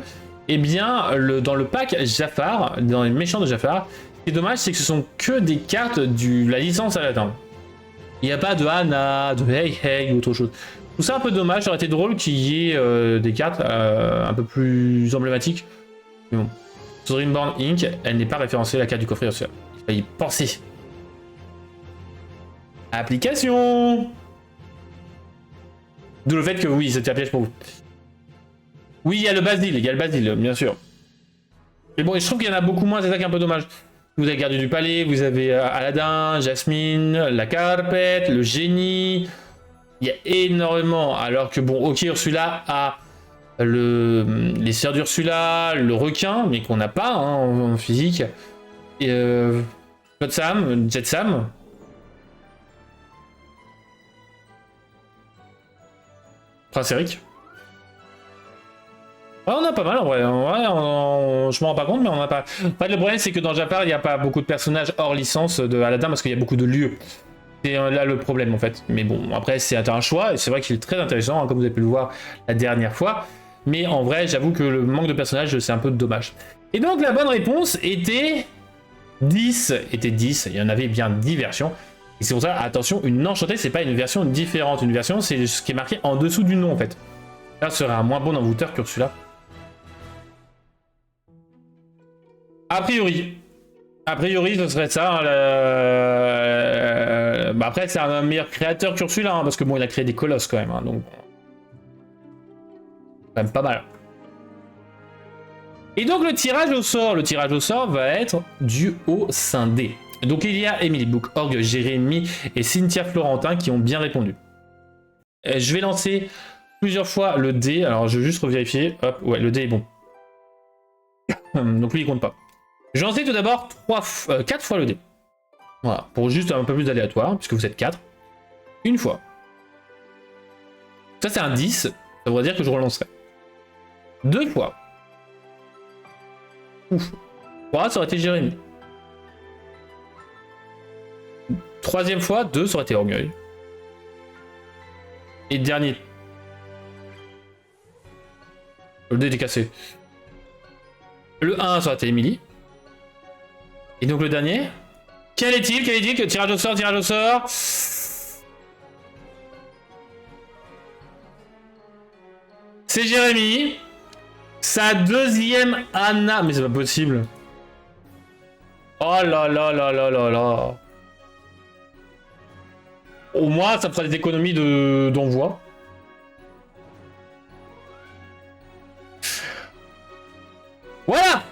eh bien, dans le pack Jafar, dans les méchants de Jafar, ce qui est dommage, c'est que ce sont que des cartes de la licence Aladdin. Il n'y a pas de Anna, de Hey Hey ou autre chose. Tout ça un peu dommage, ça aurait été drôle qu'il y ait des cartes un peu plus emblématiques. Mais bon. Sur Dreamborn Inc., elle n'est pas référencée la carte du coffret social. Il fallait y penser. Application. D'où le fait que oui, c'était un piège pour vous. Oui, il y a le Basile, bien sûr. Mais bon, je trouve qu'il y en a beaucoup moins, c'est ça qui est un peu dommage. Vous avez Gardien du Palais, vous avez Aladdin, Jasmine, la Carpette, le Génie. Il y a énormément, alors que bon, ok, Ursula a les sœurs d'Ursula, le requin, mais qu'on n'a pas hein, en physique. Et Sam, Jet Sam. Prince Eric. Ouais, on a pas mal en vrai. Je m'en rends pas compte, mais on a pas. En fait, le problème, c'est que dans Jafar, il n'y a pas beaucoup de personnages hors licence de Aladdin parce qu'il y a beaucoup de lieux. C'est là le problème en fait. Mais bon, après, c'est un choix et c'est vrai qu'il est très intéressant, hein, comme vous avez pu le voir la dernière fois. Mais en vrai, j'avoue que le manque de personnages, c'est un peu dommage. Et donc, la bonne réponse était 10. Il y en avait bien 10 versions. Et c'est pour ça, attention, une enchantée, c'est pas une version différente. Une version, c'est ce qui est marqué en dessous du nom en fait. Là, ce serait un moins bon envoûteur qu'Ursula. A priori, ce serait ça. Hein, bah après, c'est un meilleur créateur qu'Ursula, hein, parce que bon, il a créé des colosses quand même, hein, donc quand même pas mal. Et donc le tirage au sort va être du haut scindé. Donc il y a Emily Book, Orgue, Jérémy et Cynthia Florentin qui ont bien répondu. Je vais lancer plusieurs fois le dé. Alors je vais juste revérifier. Hop, ouais, le dé est bon. Donc lui il compte pas. Je vais lancer tout d'abord 4 fois le dé. Voilà, pour juste un peu plus d'aléatoire, puisque vous êtes 4. Une fois. Ça c'est un 10, ça voudrait dire que je relancerai. 2 fois. Ouf. 3, ça aurait été Jérémy. 3e fois, 2, ça aurait été Orgueil. Et dernier. Le dé est cassé. Le 1, ça aurait été Emily. Et donc le dernier. Quel est-il? Tirage au sort. C'est Jérémy. Sa 2e Anna. Mais c'est pas possible. Oh là là là là là là. Au moins, ça fera des économies d'envoi. Voilà.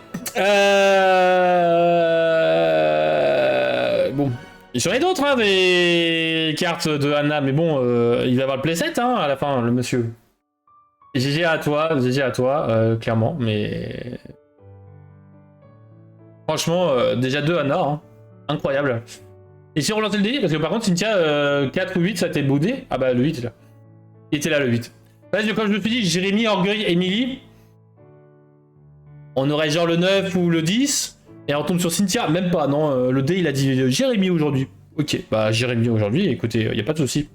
Bon. Il y en a d'autres, hein, des cartes de Anna, mais bon, il va avoir le playset, hein, à la fin, le monsieur. GG à toi, clairement, mais... Franchement, déjà 2 Anna, hein. Incroyable. Et si on relançait le dé, parce que par contre, Cynthia, 4 ou 8, ça t'est boudé. Ah bah, le 8, là. Il était là, le 8. Là, comme je me suis dit, Jérémy, Orgueil, Emily, on aurait genre le 9 ou le 10, et on tombe sur Cynthia, même pas, non, le dé, il a dit Jérémy aujourd'hui. Ok, bah, Jérémy aujourd'hui, écoutez, y a pas de souci.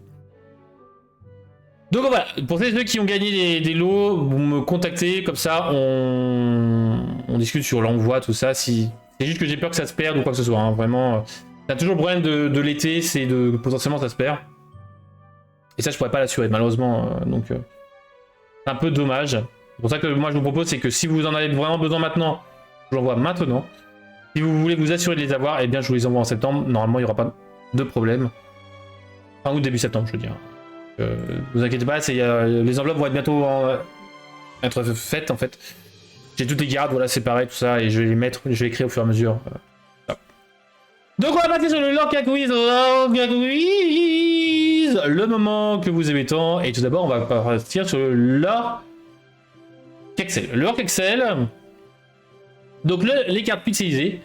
Donc voilà, pour ceux qui ont gagné des lots, vous me contactez, comme ça, on discute sur l'envoi, tout ça, si... C'est juste que j'ai peur que ça se perde ou quoi que ce soit, hein, vraiment... T'as toujours le problème de l'été, c'est de potentiellement ça se perd. Et ça, je pourrais pas l'assurer, malheureusement. Donc, c'est un peu dommage. C'est pour ça que moi, je vous propose, c'est que si vous en avez vraiment besoin maintenant, je l'envoie maintenant. Si vous voulez vous assurer de les avoir, eh bien, je vous les envoie en septembre. Normalement, il n'y aura pas de problème. Fin août, début septembre, je veux dire. Vous inquiétez pas, les enveloppes vont être bientôt être faites, en fait. J'ai toutes les cartes, voilà, séparées, tout ça, et je vais les mettre, je vais écrire au fur et à mesure. Donc on va passer sur le Lorca Quiz, le moment que vous aimez tant, et tout d'abord on va partir sur le Lorca Excel. Le Lorca Excel, donc les cartes pixelisées,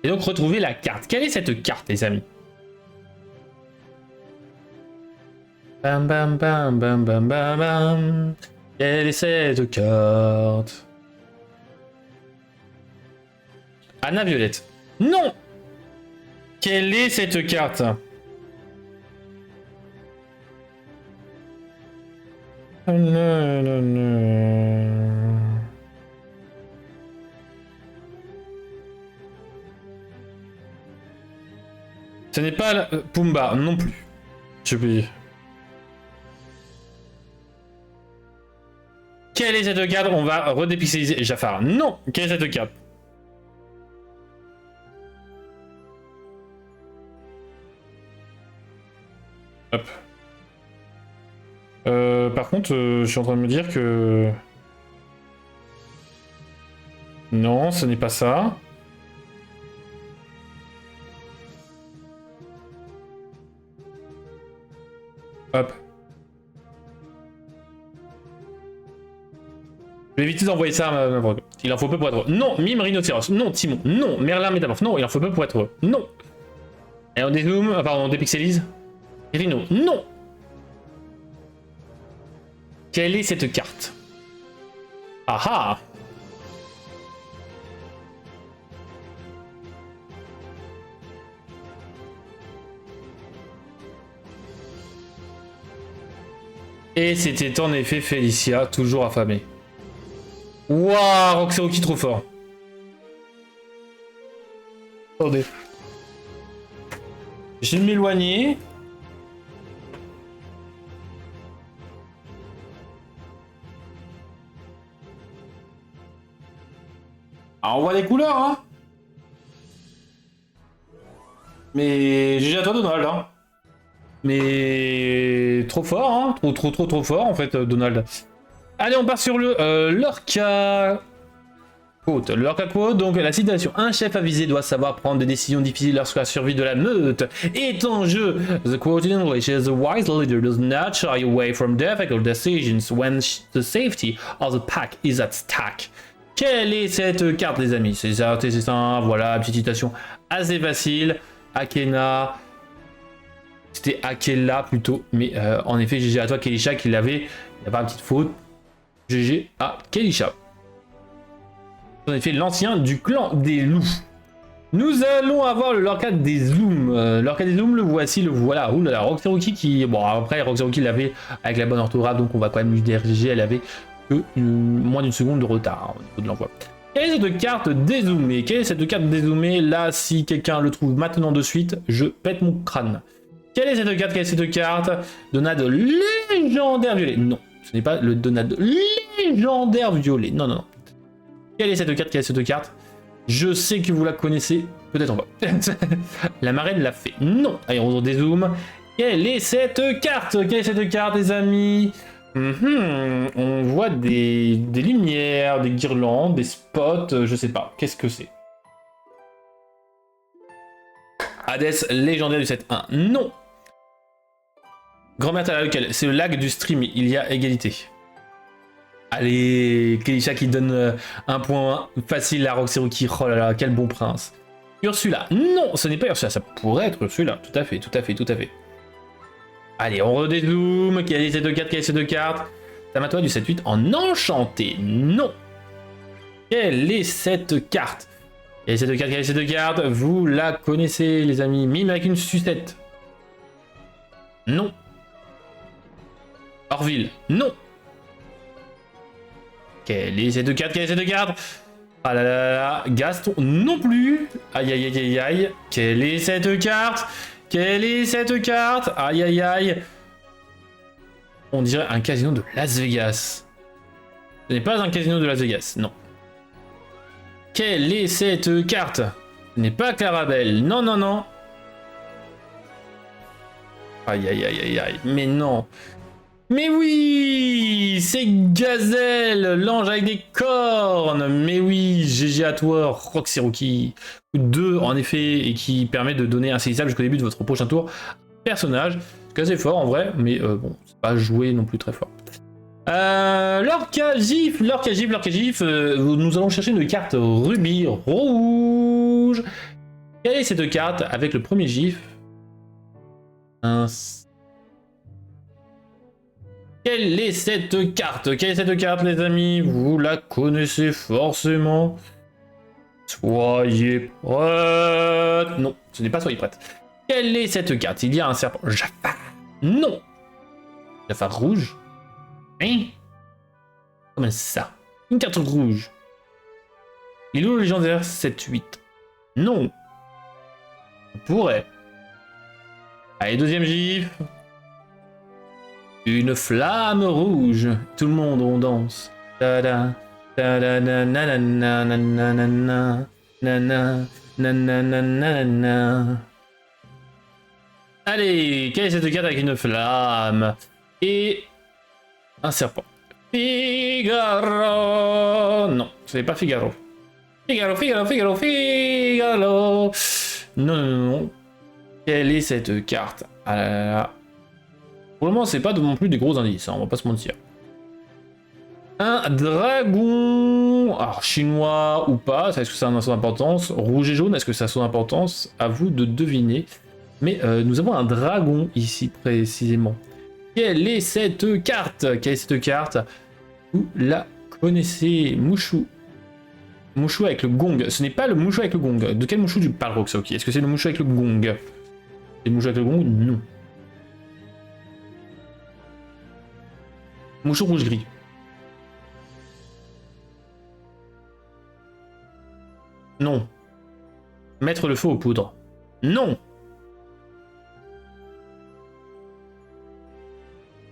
et donc retrouver la carte. Quelle est cette carte, les amis? Bam bam bam bam bam bam bam. Quelle est cette carte? Anna Violette. Non! Quelle est cette carte? Non, non, non. Ce n'est pas Pumba non plus. J'ai oublié. Quelle est cette carte? On va redépixeliser Jafar. Non! Quelle est cette carte? Hop. Par contre, je suis en train de me dire que... Non, ce n'est pas ça. Hop. Je vais éviter d'envoyer ça à ma... Il en faut peu pour être heureux. Non, Mime Rhinocéros. Non, Timon. Non, Merlin Métamorphe. Non, il en faut peu pour être heureux. Non. Et on dézoome, pardon, on dépixelise. Rhino. Non. Quelle est cette carte? Ah ah. Et c'était en effet Félicia, toujours affamée. Waouh, Roxeroki trop fort. Attendez. Je vais m'éloigner. Ah, on voit les couleurs, hein. Mais GG à toi, Donald, hein. Mais trop fort, hein. Trop fort, en fait, Donald. Allez, on part sur le Lorca Quote. Le Lorca Quote, donc la citation. Un chef avisé doit savoir prendre des décisions difficiles lorsque la survie de la meute est en jeu. The quote in English is: a wise leader does not shy away from difficult decisions when the safety of the pack is at stake. Quelle est cette carte, les amis? C'est ça, c'est ça, voilà, petite citation assez facile. Akena. C'était Akela plutôt, mais en effet, GG à toi, Kelisha, qui l'avait. Il n'y a pas une petite faute. GG à Kelisha. En effet, l'ancien du clan des loups. Nous allons avoir le Lorca des Zooms. Lorca des Zooms, le voici, le voilà. Ouh là là, Roxeroki qui. Bon, après, Roxeroki l'avait avec la bonne orthographe, donc on va quand même lui dire GG, elle avait que moins d'une seconde de retard au niveau de l'envoi. Quelle est cette carte dézoomée? Quelle est cette carte dézoomée? Là, si quelqu'un le trouve maintenant de suite, je pète mon crâne. Quelle est cette carte? Quelle est cette carte? Donade légendaire violet. Non, ce n'est pas le Donade légendaire violet. Non, non, non. Quelle est cette carte? Quelle est cette carte? Je sais que vous la connaissez. Peut-être en bas. La marraine l'a fait. Non. Allez, on dézoome. Quelle est cette carte? Quelle est cette carte, les amis? On voit des lumières, des guirlandes, des spots, je sais pas. Qu'est-ce que c'est? Hades légendaire du 7-1. Non. Grand-mère à lequel? C'est le lac du stream, il y a égalité. Allez, Kelisha qui donne un point facile à Roxeroki. Oh là là, quel bon prince. Ursula. Non, ce n'est pas Ursula, ça pourrait être Ursula. Tout à fait, tout à fait, tout à fait. Allez, on redézoome. Quelle est cette carte? Quelle est cette carte? Tamatoa du 7-8 en enchanté. Non. Quelle est cette carte? Quelle est cette carte? Quelle est cette carte? Vous la connaissez, les amis. Mime avec une sucette. Non. Orville. Non. Quelle est cette carte? Quelle est cette carte? Ah là là là. Gaston. Non plus. Aïe aïe aïe aïe aïe. Quelle est cette carte? Quelle est cette carte? Aïe aïe aïe. On dirait un casino de Las Vegas. Ce n'est pas un casino de Las Vegas, non. Quelle est cette carte? Ce n'est pas Clarabelle. Non, non, non. Aïe aïe aïe aïe aïe. Mais non. Mais oui, c'est Gazelle, l'ange avec des cornes. Mais oui, GG à toi, Roxy 2 en effet, et qui permet de donner insaisissable jusqu'au début de votre prochain tour. Personnage, c'est assez fort en vrai, mais bon, c'est pas joué non plus très fort. Lorca Gif, nous allons chercher une carte rubis rouge. Quelle est cette carte avec le premier gif? Quelle est cette carte? Quelle est cette carte, les amis? Vous la connaissez forcément. Soyez prête. Non, ce n'est pas soyez prête. Quelle est cette carte? Il y a un serpent. Jafar. Non. Jafar rouge. Hein? Comment ça? Une carte rouge. Il est légendaire 7-8. Non. On pourrait. Allez, deuxième gif. Une flamme rouge. Tout le monde, on danse. Ta-da. Ta-da, na-na-na, na-na-na-na, na-na, na-na-na-na-na. Allez, quelle est cette carte avec une flamme? Et un serpent. Figaro. Non, ce n'est pas Figaro. Figaro. Non, non, non. Quelle est cette carte? Ah là là là. Pour le moment, c'est pas non plus des gros indices, hein, on va pas se mentir. Un dragon. Alors, chinois ou pas, est-ce que ça a son importance? Rouge et jaune, est-ce que ça a son importance? À vous de deviner. Mais nous avons un dragon ici, précisément. Quelle est cette carte? Quelle est cette carte? Vous la connaissez? Mouchou. Mouchou avec le gong. Ce n'est pas le mouchou avec le gong. De quel mouchou tu parles, Roxoki? Est-ce que c'est le mouchou avec le gong? C'est le mouchou avec le gong? Non. Mouchou rouge-gris. Non. Mettre le feu aux poudres. Non.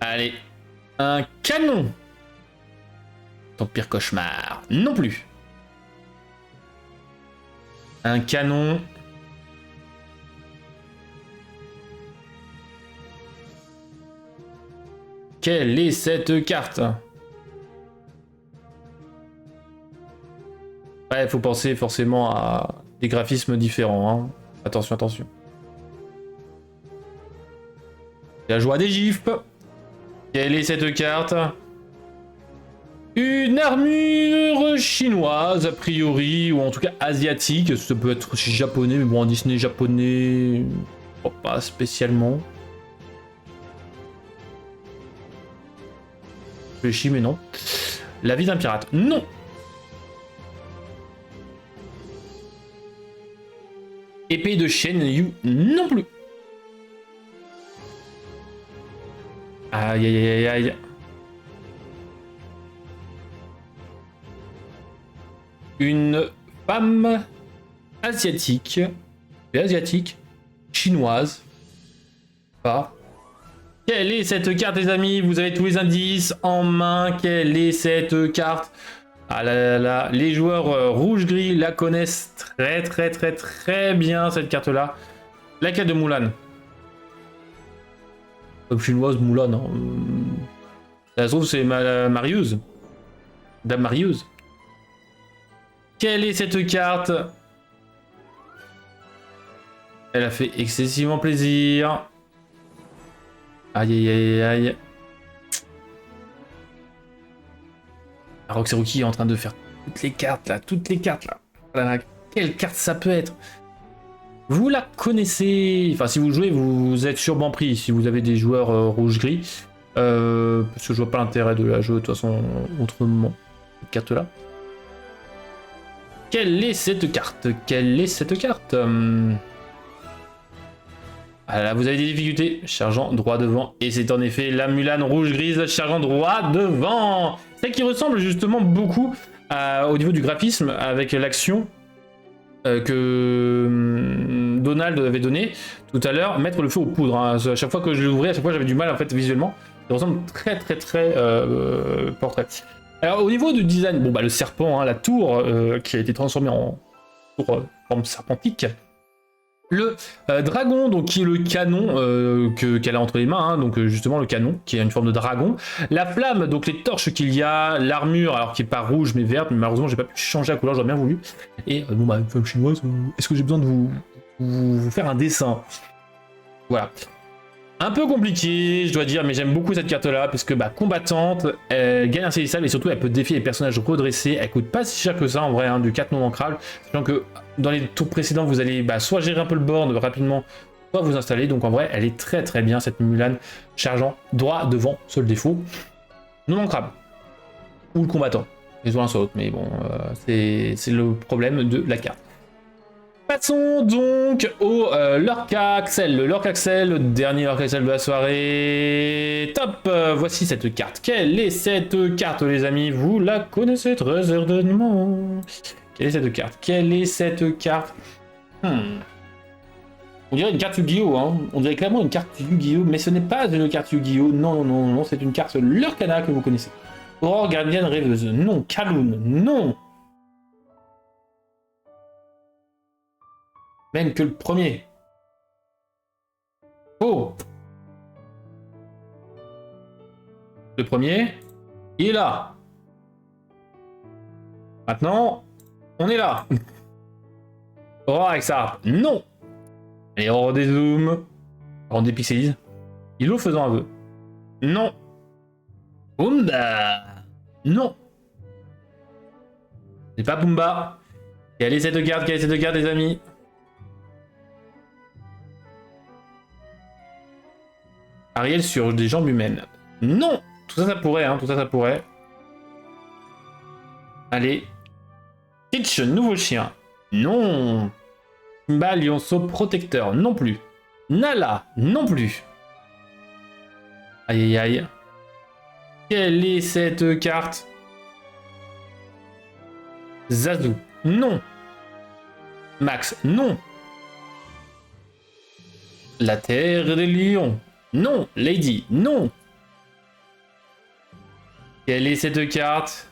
Allez. Un canon. Ton pire cauchemar. Non plus. Un canon. Quelle est cette carte? Ouais, il faut penser forcément à des graphismes différents. Hein. Attention, attention. La joie des gifs. Quelle est cette carte? Une armure chinoise, a priori, ou en tout cas asiatique. Ça peut être aussi japonais, mais bon, en Disney japonais, oh, pas spécialement. Je réfléchis, mais non. La vie d'un pirate. Non. Épée de Shen Yu. Non plus. Aïe aïe aïe aïe. Une femme asiatique. Chinoise. Pas. Quelle est cette carte, les amis? Vous avez tous les indices en main. Quelle est cette carte? Ah là là là. Les joueurs rouge-gris la connaissent très bien, cette carte-là. La carte de Mulan. Comme chinoise, Mulan. Hein. Ça se trouve, c'est Marius. Dame Marius. Quelle est cette carte? Elle a fait excessivement plaisir. Aïe aïe aïe aïe. Roxy est en train de faire toutes les cartes là. Voilà, quelle carte ça peut être? Vous la connaissez. Enfin, si vous jouez, vous êtes sûrement pris. Si vous avez des joueurs rouge-gris. Parce que je vois pas l'intérêt de la jouer de toute façon autrement. Cette carte là. Quelle est cette carte? Ah là, vous avez des difficultés. Chargeant droit devant. Et c'est en effet la Mulan rouge-grise chargeant droit devant. C'est qui ressemble justement beaucoup au niveau du graphisme avec l'action que Donald avait donné tout à l'heure. Mettre le feu aux poudres. Hein. À chaque fois que je l'ouvrais, à chaque fois j'avais du mal en fait visuellement. Ça ressemble très portrait. Alors au niveau du design, bon bah le serpent, hein, la tour qui a été transformée en tour forme serpentique. Le dragon, donc qui est le canon qu'elle a entre les mains, hein, donc justement le canon, qui a une forme de dragon. La flamme, donc les torches qu'il y a, l'armure, alors qui est pas rouge mais verte, mais malheureusement j'ai pas pu changer la couleur, j'aurais bien voulu. Et bon bah une femme chinoise, est-ce que j'ai besoin de vous faire un dessin? Voilà. Un peu compliqué, je dois dire, mais j'aime beaucoup cette carte-là, parce que bah, combattante, elle gagne un saisissable et surtout elle peut défier les personnages redressés. Elle coûte pas si cher que ça en vrai, hein, du 4 non ancrable. Sachant que dans les tours précédents, vous allez bah, soit gérer un peu le board rapidement, soit vous installer. Donc en vrai, elle est très très bien cette Mulan, chargeant droit devant, seul défaut. Non ancrable. Ou le combattant. Ils ont un sur l'autre, mais bon, c'est le problème de la carte. Passons donc au Lorca Axel. Le Lorca Axel, le dernier Lorca Axel de la soirée. Top. Voici cette carte. Quelle est cette carte, les amis? Vous la connaissez très certainement. Quelle est cette carte? Quelle est cette carte? On dirait une carte Yu-Gi-Oh! Hein. On dirait clairement une carte Yu-Gi-Oh! Mais ce n'est pas une carte Yu-Gi-Oh! Non, non, non, non, c'est une carte Lorcana que vous connaissez. Aurore Gardienne Rêveuse. Non. Kaloun. Non. Même que le premier. Oh! Le premier, il est là. Maintenant, on est là. Aurore avec ça. Non! Et on redézoome. On dépixelise. Il est faisant un vœu. Non. Pumba. Non. C'est pas Pumba. Quelle est cette carte? Quelle est cette carte, les amis? Ariel sur des jambes humaines. Non! Tout ça, ça pourrait, hein. Tout ça, ça pourrait. Allez. Stitch, nouveau chien. Non. Simba, lionceau protecteur. Non plus. Nala. Non plus. Aïe, aïe, aïe. Quelle est cette carte? Zazu. Non. Max. Non. La terre des lions. Non. Lady. Non. Quelle est cette carte?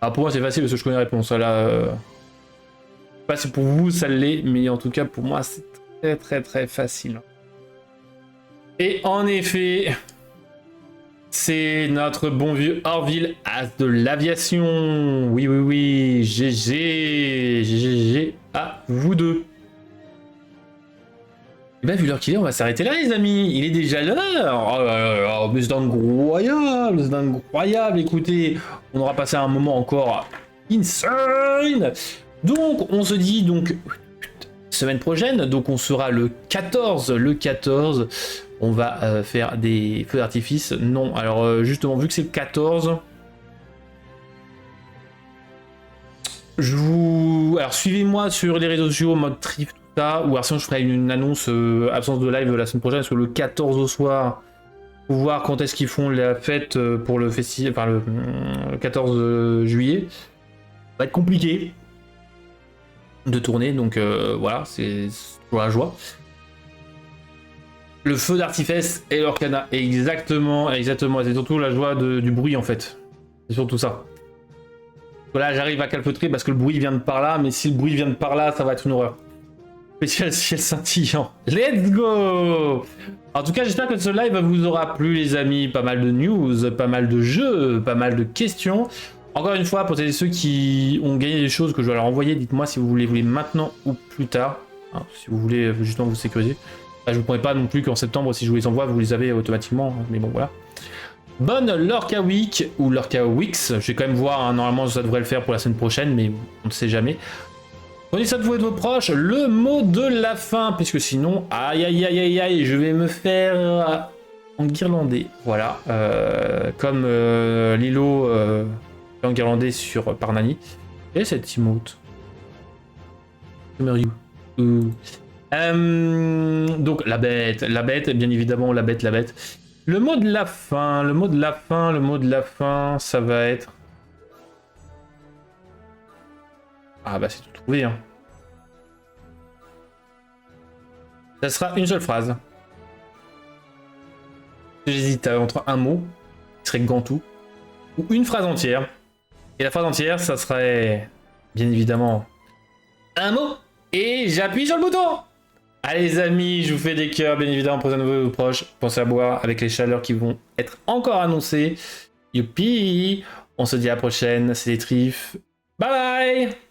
Ah, pour moi c'est facile parce que je connais la réponse. Là, je sais pas si pour vous ça l'est, mais en tout cas pour moi c'est très très très facile. Et en effet, c'est notre bon vieux Orville, as de l'aviation. Oui, oui, oui. GG. GG à vous deux. Et bah, vu l'heure qu'il est, on va s'arrêter là, les amis. Il est déjà l'heure. Oh là là, mais c'est incroyable. C'est incroyable. Écoutez, on aura passé un moment encore insane. Donc, on se dit donc semaine prochaine. Donc, on sera le 14. Le 14. On va faire des feux d'artifice. Non, alors justement, vu que c'est le 14, alors suivez-moi sur les réseaux sociaux, mode trip, tout ça, ou alors sinon je ferai une annonce absence de live la semaine prochaine, parce que le 14 au soir, pour voir quand est-ce qu'ils font la fête pour le festival, enfin le 14 juillet. Ça va être compliqué de tourner, donc voilà, c'est pour la joie. Le feu d'artifice et l'Orcana, exactement, exactement. C'est surtout la joie du bruit en fait. C'est surtout ça. Voilà, j'arrive à calfeutrer parce que le bruit vient de par là, mais si le bruit vient de par là, ça va être une horreur. Spécial ciel scintillant. Let's go! En tout cas, j'espère que ce live vous aura plu, les amis. Pas mal de news, pas mal de jeux, pas mal de questions. Encore une fois, pour ceux qui ont gagné des choses que je vais leur envoyer, dites-moi si vous voulez maintenant ou plus tard. Hein, si vous voulez justement vous sécuriser. Je vous promets pas non plus qu'en septembre, si je vous les envoie, vous les avez automatiquement, mais bon, voilà. Bonne Lorca Week, ou Lorca Weeks, je vais quand même voir, hein, normalement ça devrait le faire pour la semaine prochaine, mais on ne sait jamais. Prenez ça de vous et de vos proches, le mot de la fin, puisque sinon, aïe aïe aïe aïe aïe, je vais me faire enguirlander, voilà, comme Lilo enguirlandé par Nani. Et cette emote. Donc la bête, bien évidemment, la bête. Le mot de la fin, le mot de la fin, ça va être... Ah bah c'est tout trouvé, hein. Ça sera une seule phrase. J'hésite entre un mot, qui serait Gantou, ou une phrase entière. Et la phrase entière, ça serait, bien évidemment, un mot. Et j'appuie sur le bouton. Allez les amis, je vous fais des cœurs, bien évidemment, prenez vos proches. Pensez à boire avec les chaleurs qui vont être encore annoncées. Youpi. On se dit à la prochaine, c'est les Trifs. Bye bye.